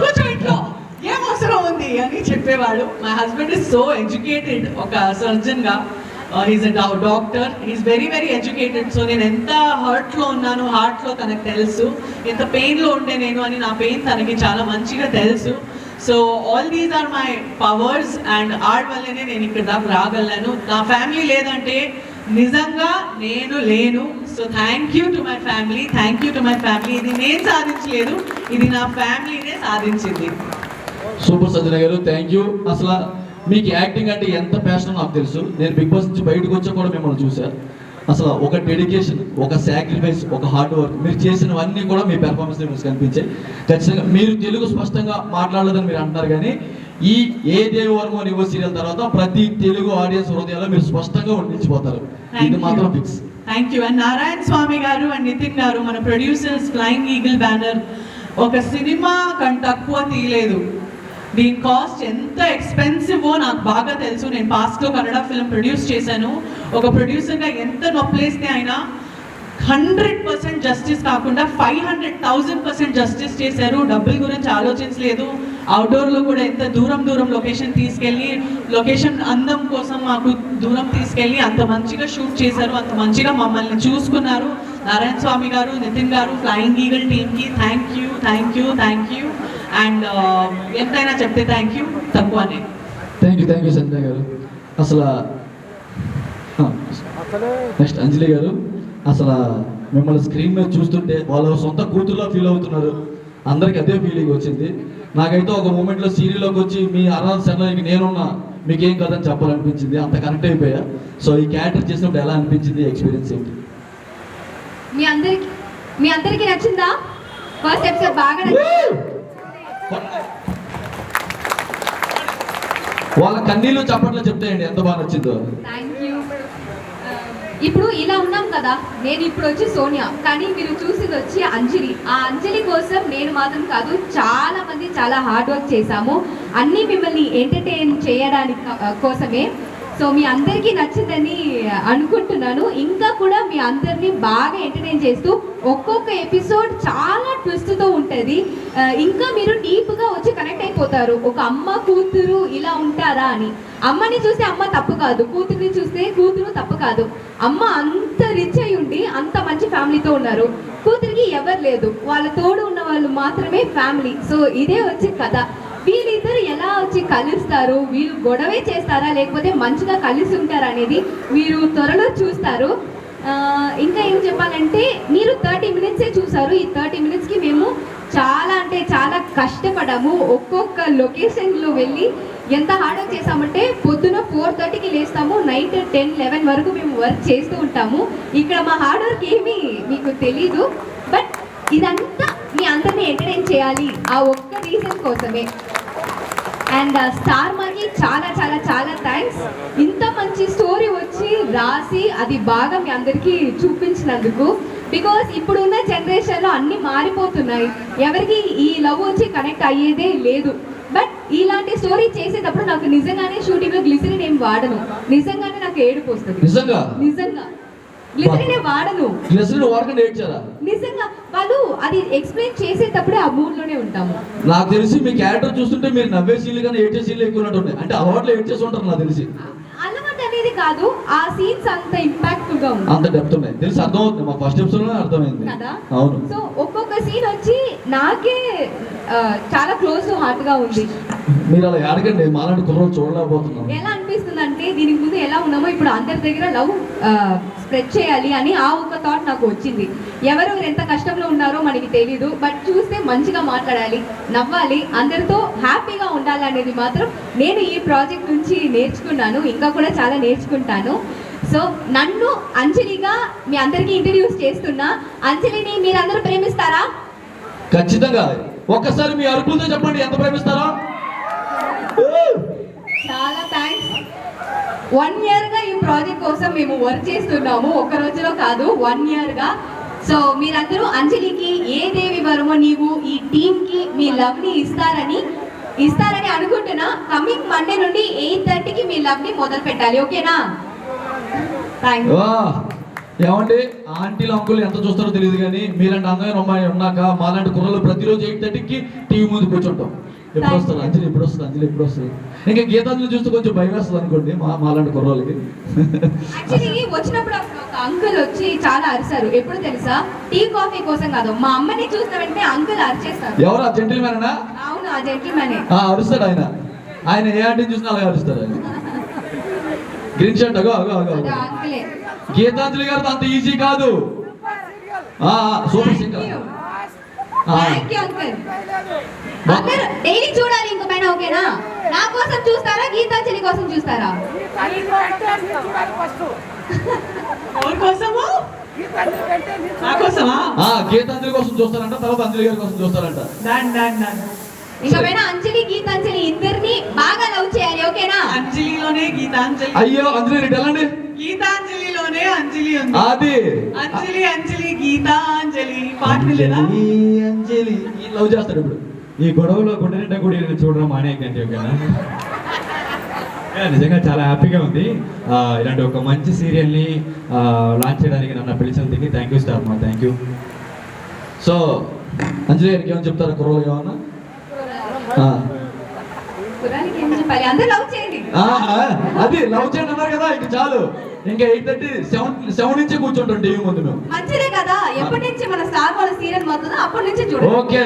కూర్చో ఇంట్లో, ఏం అవసరం ఉంది అని చెప్పేవాడు. My husband is so educated, ఒక సర్జన్గా. He's a doctor, he's very educated. So నేను ఎంత హర్ట్లో ఉన్నాను, హార్ట్లో తనకు తెలుసు, ఎంత పెయిన్లో ఉంటే నేను అని నా పెయిన్ తనకి చాలా మంచిగా తెలుసు. So all these are my powers, and art వల్లనే నేను ఇక్కడ దాకా రాగలను. నా ఫ్యామిలీ లేదంటే నిజంగా నేను లేను. So thank you to my family, thank you to my family. ఇది నేను సాధించలేదు, ఇది నా ఫ్యామిలీనే సాధించింది. సూపర్ సంజన గారు, థ్యాంక్ యూ. అసలు మీకు యాక్టింగ్ అంటే ఎంత ప్యాషన్ నాకు తెలుసు. నేను బిగ్ బాస్ నుంచి బయటకు వచ్చా కూడా మిమ్మల్ని చూశాను. అసలు ఒక డెడికేషన్, ఒక సాక్రిఫైస్, ఒక హార్డ్ వర్క్ మీరు చేసినవన్నీ కూడా మీ పెర్ఫార్మెన్స్ మీకు కనిపించాయి. ఖచ్చితంగా మీరు తెలుగు స్పష్టంగా మాట్లాడలేదని మీరు అంటున్నారు, కానీ ఈ ఏ దేవవర్మ నీవో సీరియల్ తర్వాత ప్రతి తెలుగు ఆడియన్స్ హృదయాల్లో మీరు స్పష్టంగా నిలిచిపోతారు. ఇది మాత్రం fix. Thank you. And Narayana Swamy గారు అండ్ నితిన్ గారు, మన ప్రొడ్యూసర్స్, ఫ్లయింగ్ ఈగిల్ బ్యానర్, ఒక సినిమా కంటే తక్కువ తీయలేదు. దీని కాస్ట్ ఎంత ఎక్స్పెన్సివో నాకు బాగా తెలుసు. నేను పాస్ట్లో కన్నడ ఫిల్మ్ ప్రొడ్యూస్ చేశాను. ఒక ప్రొడ్యూసర్గా ఎంత నొప్పలేస్తే అయినా 100% జస్టిస్ కాకుండా 500,000% జస్టిస్ చేశారు. డబ్బుల గురించి ఆలోచించలేదు. అవుట్డోర్లో కూడా ఎంత దూరం లొకేషన్ తీసుకెళ్ళి, లొకేషన్ అందం కోసం మాకు దూరం తీసుకెళ్ళి అంత మంచిగా షూట్ చేశారు, అంత మంచిగా మమ్మల్ని చూసుకున్నారు. నారాయణ స్వామి గారు, నితిన్ గారు, ఫ్లయింగ్ ఈగల్ టీమ్కి thank you, thank you, thank you. And ఎంతైనా చెప్తే థ్యాంక్ యూ తక్కువనే. థ్యాంక్ యూ సంజన గారు. అసలు నెక్స్ట్ అంజలి గారు, అసలు మిమ్మల్ని స్క్రీన్ మీద చూస్తుంటే వాళ్ళ సొంత కూతురులో ఫీల్ అవుతున్నారు. అందరికి అదే ఫీలింగ్ వచ్చింది. నాకైతే ఒక మూమెంట్లో సీరియల్లోకి వచ్చి మీ ఆరాధనకి నేనున్నా, మీకేం కదని చెప్పాలనిపించింది, అంత కనెక్ట్ అయిపోయా. సో ఈ క్యారెక్టర్ చేసినప్పుడు ఎలా అనిపించింది, ఎక్స్పీరియన్స్ ఏంటి? మీ అందరికి నచ్చిందా? ఫస్ట్ ఎపిసోడ్ బాగా నచ్చింది. వాళ్ళ కన్నీళ్ళు చప్పట్లు చెప్తాయండి ఎంత బాగా నచ్చిందో. Thank you. ఇప్పుడు ఇలా ఉన్నాం కదా, నేను ఇప్పుడు వచ్చి సోనియా, కానీ మీరు చూసేది వచ్చి అంజలి. ఆ అంజలి కోసం నేను మాత్రం కాదు, చాలా మంది చాలా హార్డ్ వర్క్ చేశాము, అన్నీ మిమ్మల్ని ఎంటర్టైన్ చేయడానికి కోసమే. సో మీ అందరికీ నచ్చిందని అనుకుంటున్నాను. ఇంకా కూడా మీ అందరినీ బాగా ఎంటర్టైన్ చేస్తూ ఒక్కొక్క ఎపిసోడ్ చాలా ట్విస్ట్తో ఉంటుంది. ఇంకా మీరు డీప్గా వచ్చి కనెక్ట్ అయిపోతారు. ఒక అమ్మ కూతురు ఇలా ఉంటారా అని. అమ్మని చూస్తే అమ్మ తప్పు కాదు, కూతురిని చూస్తే కూతురు తప్పు కాదు. అమ్మ అంత రిచ్ అయి ఉండి అంత మంచి ఫ్యామిలీతో ఉన్నారు, కూతురికి ఎవరు లేదు, వాళ్ళ తోడు ఉన్న వాళ్ళు మాత్రమే ఫ్యామిలీ. సో ఇదే వచ్చి కథ. వీళ్ళిద్దరు ఎలా వచ్చి కలుస్తారు, వీళ్ళు గొడవే చేస్తారా లేకపోతే మంచిగా కలిసి ఉంటారా అనేది మీరు త్వరలో చూస్తారు. ఇంకా ఏం చెప్పాలంటే, మీరు 30 మినిట్సే చూసారు. ఈ 30 మినిట్స్కి మేము చాలా అంటే చాలా కష్టపడాము. ఒక్కొక్క లొకేషన్లో వెళ్ళి ఎంత హార్డ్ వర్క్ చేసామంటే, పొద్దున 4:30కి లేస్తాము, నైట్ 10-11 వరకు మేము వర్క్ చేస్తూ ఉంటాము. ఇక్కడ మా హార్డ్ వర్క్ ఏమీ మీకు తెలీదు, బట్ ఇదంతా మీ అందరినీ ఎంటర్టైన్ చేయాలి ఆ ఒక్క రీజన్ కోసమే. అండ్ స్టార్ మాకి చాలా చాలా చాలా థ్యాంక్స్. ఇంత మంచి స్టోరీ వచ్చి రాసి అది బాగా మీ అందరికీ చూపించినందుకు. బికాస్ ఇప్పుడున్న జనరేషన్లో అన్నీ మారిపోతున్నాయి, ఎవరికి ఈ లవ్ వచ్చి కనెక్ట్ అయ్యేదే లేదు. బట్ ఇలాంటి స్టోరీ చేసేటప్పుడు నాకు నిజంగానే షూటింగ్లో గ్లిసరిన్ ఏం వాడను, నిజంగానే నాకు ఏడుపు వస్తుంది. నిజంగా గ్లిసరిన్ వాడను. గ్లిసరిన్ వాడకుండా ఏడ్చారా? నిజంగా వాళ్ళు అది ఎక్స్ప్లెయిన్ చేసేటప్పుడే ఆ మూడ్ లోనే ఉంటాము. నాకు తెలిసి మీ క్యారెక్టర్ చూస్తుంటే మీరు నవ్వే సీన్లు కానీ ఏడ్చే సీన్లు ఎక్కువ ఉన్నట్టు, అంటే అలవాట్లు ఏడ్చేసి ఉంటారు నాకు తెలిసి. అలవాటు అనేది కాదు, ఆ సీన్స్ అంత ఇంపాక్ట్ఫుల్ గా ఉంది, అంత డెప్త్ ఉన్నాయి. తెలిసి అర్థమవుతుంది, మా ఫస్ట్ ఎపిసోడ్ లోనే అర్థమైంది కదా. అవును. సో ఒక్కొక్క సీన్ వచ్చి నాకే చాలా క్లోజ్ టు హార్ట్ గా ఉంది. మీరు అలా ఏడకండి, మాలాంటి కుర్రోళ్ళు చూడలేకపోతున్నాం. ఎలా అనిపిస్తుంది అంటే, దీనికి ముందు ఎలా ఉన్నామో ఇప్పుడు అందరి దగ్గర లవ్ స్ప్రెడ్ చేయాలి అని ఆ ఒక్క థాట్ నాకు వచ్చింది. ఎవరు ఎంత కష్టంలో ఉన్నారో మనకి తెలీదు, బట్ చూస్తే మంచిగా మాట్లాడాలి, నవ్వాలి, అందరితో హ్యాపీగా ఉండాలి అనేది మాత్రం నేను ఈ ప్రాజెక్ట్ నుంచి నేర్చుకున్నాను, ఇంకా కూడా చాలా నేర్చుకుంటాను. సో నన్ను అంజలిగా మీ అందరికీ ఇంట్రడ్యూస్ చేస్తున్నా. అంజలిని మీరందరూ ప్రేమిస్తారా? ఖచ్చితంగా. ఒక్కసారి మీ అరుపులతో చెప్పండి ఎంత ప్రేమిస్తారో. చాలా థ్యాంక్స్. 1 year గా ఈ ప్రాజెక్ట్ కోసం మేము వర్క్ చేస్తున్నాము, ఒక్క రోజులో కాదు, 1 year గా. సో మీరందరూ అంజలికి ఏ దేవి వరమో నీవు ఈ టీమ్కి మీ లవ్ని ఇస్తారని అనుకుంటున్నా. కమింగ్ మండే నుండి 8:30కి మీ లవ్ని మొదలు పెట్టాలి, ఓకేనా? Thank you. ఏమంటే ఆంటీలు అంకులు ఎంత చూస్తారో తెలియదు, కానీ మీలాంటి అందమైన అమ్మాయి ఉన్నాక మాలాంటి కుర్రలు ప్రతిరోజు 8:30కి టీవీ ముందు కూర్చుంటాం. ఎప్పుడు వస్తారు అంజలి, ఎప్పుడు వస్తుంది అంజలి, ఎప్పుడు వస్తుంది. ఇంకా గీతాంజలి చూస్తే కొంచెం భయం వేస్తుంది అనుకోండి మాలాంటి కుర్రోళ్ళకి. యాక్చువల్లీ వచ్చినప్పుడు ఒక అంకుల్ వచ్చి చాలా అరిశారు. ఎప్పుడు తెలుసా? టీ కాఫీ కోసం కాదు, మా అమ్మని చూసిన వెంటనే అంకుల్ అరిచేస్తారు. ఎవరు? ఆ జెంటిల్మెనా? అవును, ఆ జెంటిల్మెనే. అరుస్తాడు ఆయన ఏ ఆంటీని చూసినా అలాగే అరుస్తారు ఆయన. గ్రీన్ షర్ట్ అగో అగో అగో. అంకులే. గీతాంజలి గారితో అంత ఈజీ కాదు. Super singer. Thank you uncle. అందరూ డైలీ చూడాలి ఇంక పైన, ఓకేనా? నా కోసం చూస్తారా, గీతాంజలి కోసం చూస్తారా? గీతాంజలి కోసం చూస్తారంట, తర్వాత అంజలి గారి కోసం చూస్తారంట. ఇక పైన అంజలి గీతాంజలి ఇద్దరిని బాగా లవ్ చేయాలి, ఓకేనా? అంజలిలోనే గీతాంజలి. అయ్యో అంజలి రెడ్డి వెళ్ళండి. గీతాంజలిలోనే అంజలి ఉంది. అది అంజలి అంజలి గీతాంజలి పాట లేదా? అంజలి లవ్ చేస్తాడు ఇప్పుడు. ఈ గొడవలో గుండె నిండా కూడా చూడడం మానేయకండి, ఓకేనా? నిజంగా చాలా హ్యాపీగా ఉంది. ఇలాంటి ఒక మంచి సీరియల్ని లాంచ్ చేయడానికి నన్ను పిలిచినందుకు థ్యాంక్ యూ స్టార్ మా, థ్యాంక్ యూ. సో అంజలి గారికి ఏమని చెప్తారా కుర్రోలు ఏమన్నా? అది లవ్ చేయండి అన్నారు కదా, ఇంక చాలు. ఇంకా 8:30 7 నుంచే కూర్చుంటాం టీవీ ముందు మేము. మంచిదే కదా, ఎప్పటి నుంచి మన స్టార్ వాళ్ళ సీరియల్ మొత్తం అప్పటి నుంచి చూడండి. Okay.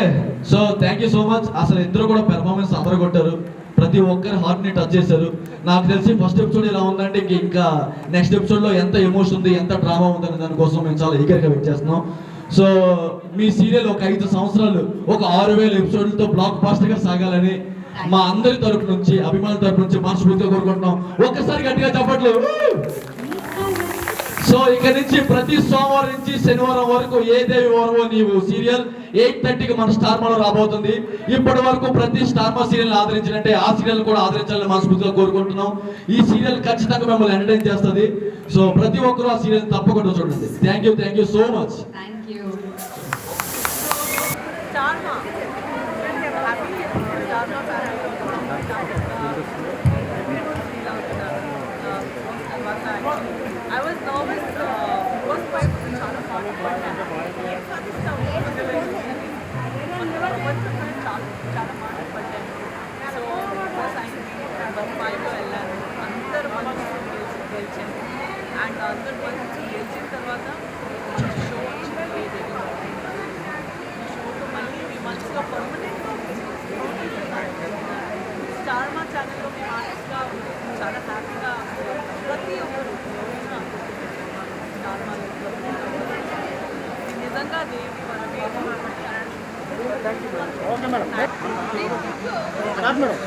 So thank you so much. అసలు ఇద్దరు కూడా పెర్ఫార్మెన్స్ అందరూ కొట్టారు, ప్రతి ఒక్కరి హార్ట్ ని టచ్ చేశారు. నాకు తెలిసి ఫస్ట్ ఎపిసోడ్ ఇలా ఉందంటే ఇంకా నెక్స్ట్ ఎపిసోడ్ లో ఎంత ఎమోషన్ ఉంది, ఎంత డ్రామా ఉందనే దానికోసం మేము చాలా ఈగర్గా వెయిట్ చేస్తున్నాం. సో మీ సీరియల్ ఒక 5 సంవత్సరాలు ఒక 6000 ఎపిసోడ్లతో బ్లాక్ బాస్టర్ గా సాగాలని మా అందరి తరపు నుంచి, అభిమానుల తరపు నుంచి మనస్ఫూర్తిగా కోరుకుంటున్నాం. ఒక్కసారి గట్టిగా చెప్పట్లు. సో ఇక నుంచి ప్రతి సోమవారం నుంచి శనివారం వరకు ఏ దేవి ఓరవో నీవు సీరియల్ 8:30కి మన స్టార్ మాలో రాబోతుంది. ఇప్పటి వరకు ప్రతి స్టార్ మా సీరియల్ ఆదరించినట్టే ఆ సీరియల్ కూడా ఆదరించాలని మనస్ఫూర్తిగా కోరుకుంటున్నాం. ఈ సీరియల్ ఖచ్చితంగా మిమ్మల్ని ఎంటర్టైన్ చేస్తుంది. సో ప్రతి ఒక్కరూ ఆ సీరియల్ తప్పకుండా చూడండి. Thank you so much. Thank you. I was nervous. First fight was చాలా fun. చాలా మాట్లాడతాను. సో ఫస్ట్ ఫైవ్లో వెళ్ళాను. అందరు మంచి గెలిచాను. అండ్ అందరు మంచి గెలిచిన తర్వాత షో వచ్చింది. ఈ షోతో మళ్ళీ మీ మంచిగా పర్మనెంట్ స్టార్ మా ఛానల్లో మీ ఆర్టిస్ట్గా చాలా హ్యాపీగా ప్రతి ఒక్కరు స్టార్ మా నిజంగా దేవి ఓకే మేడం. మేడం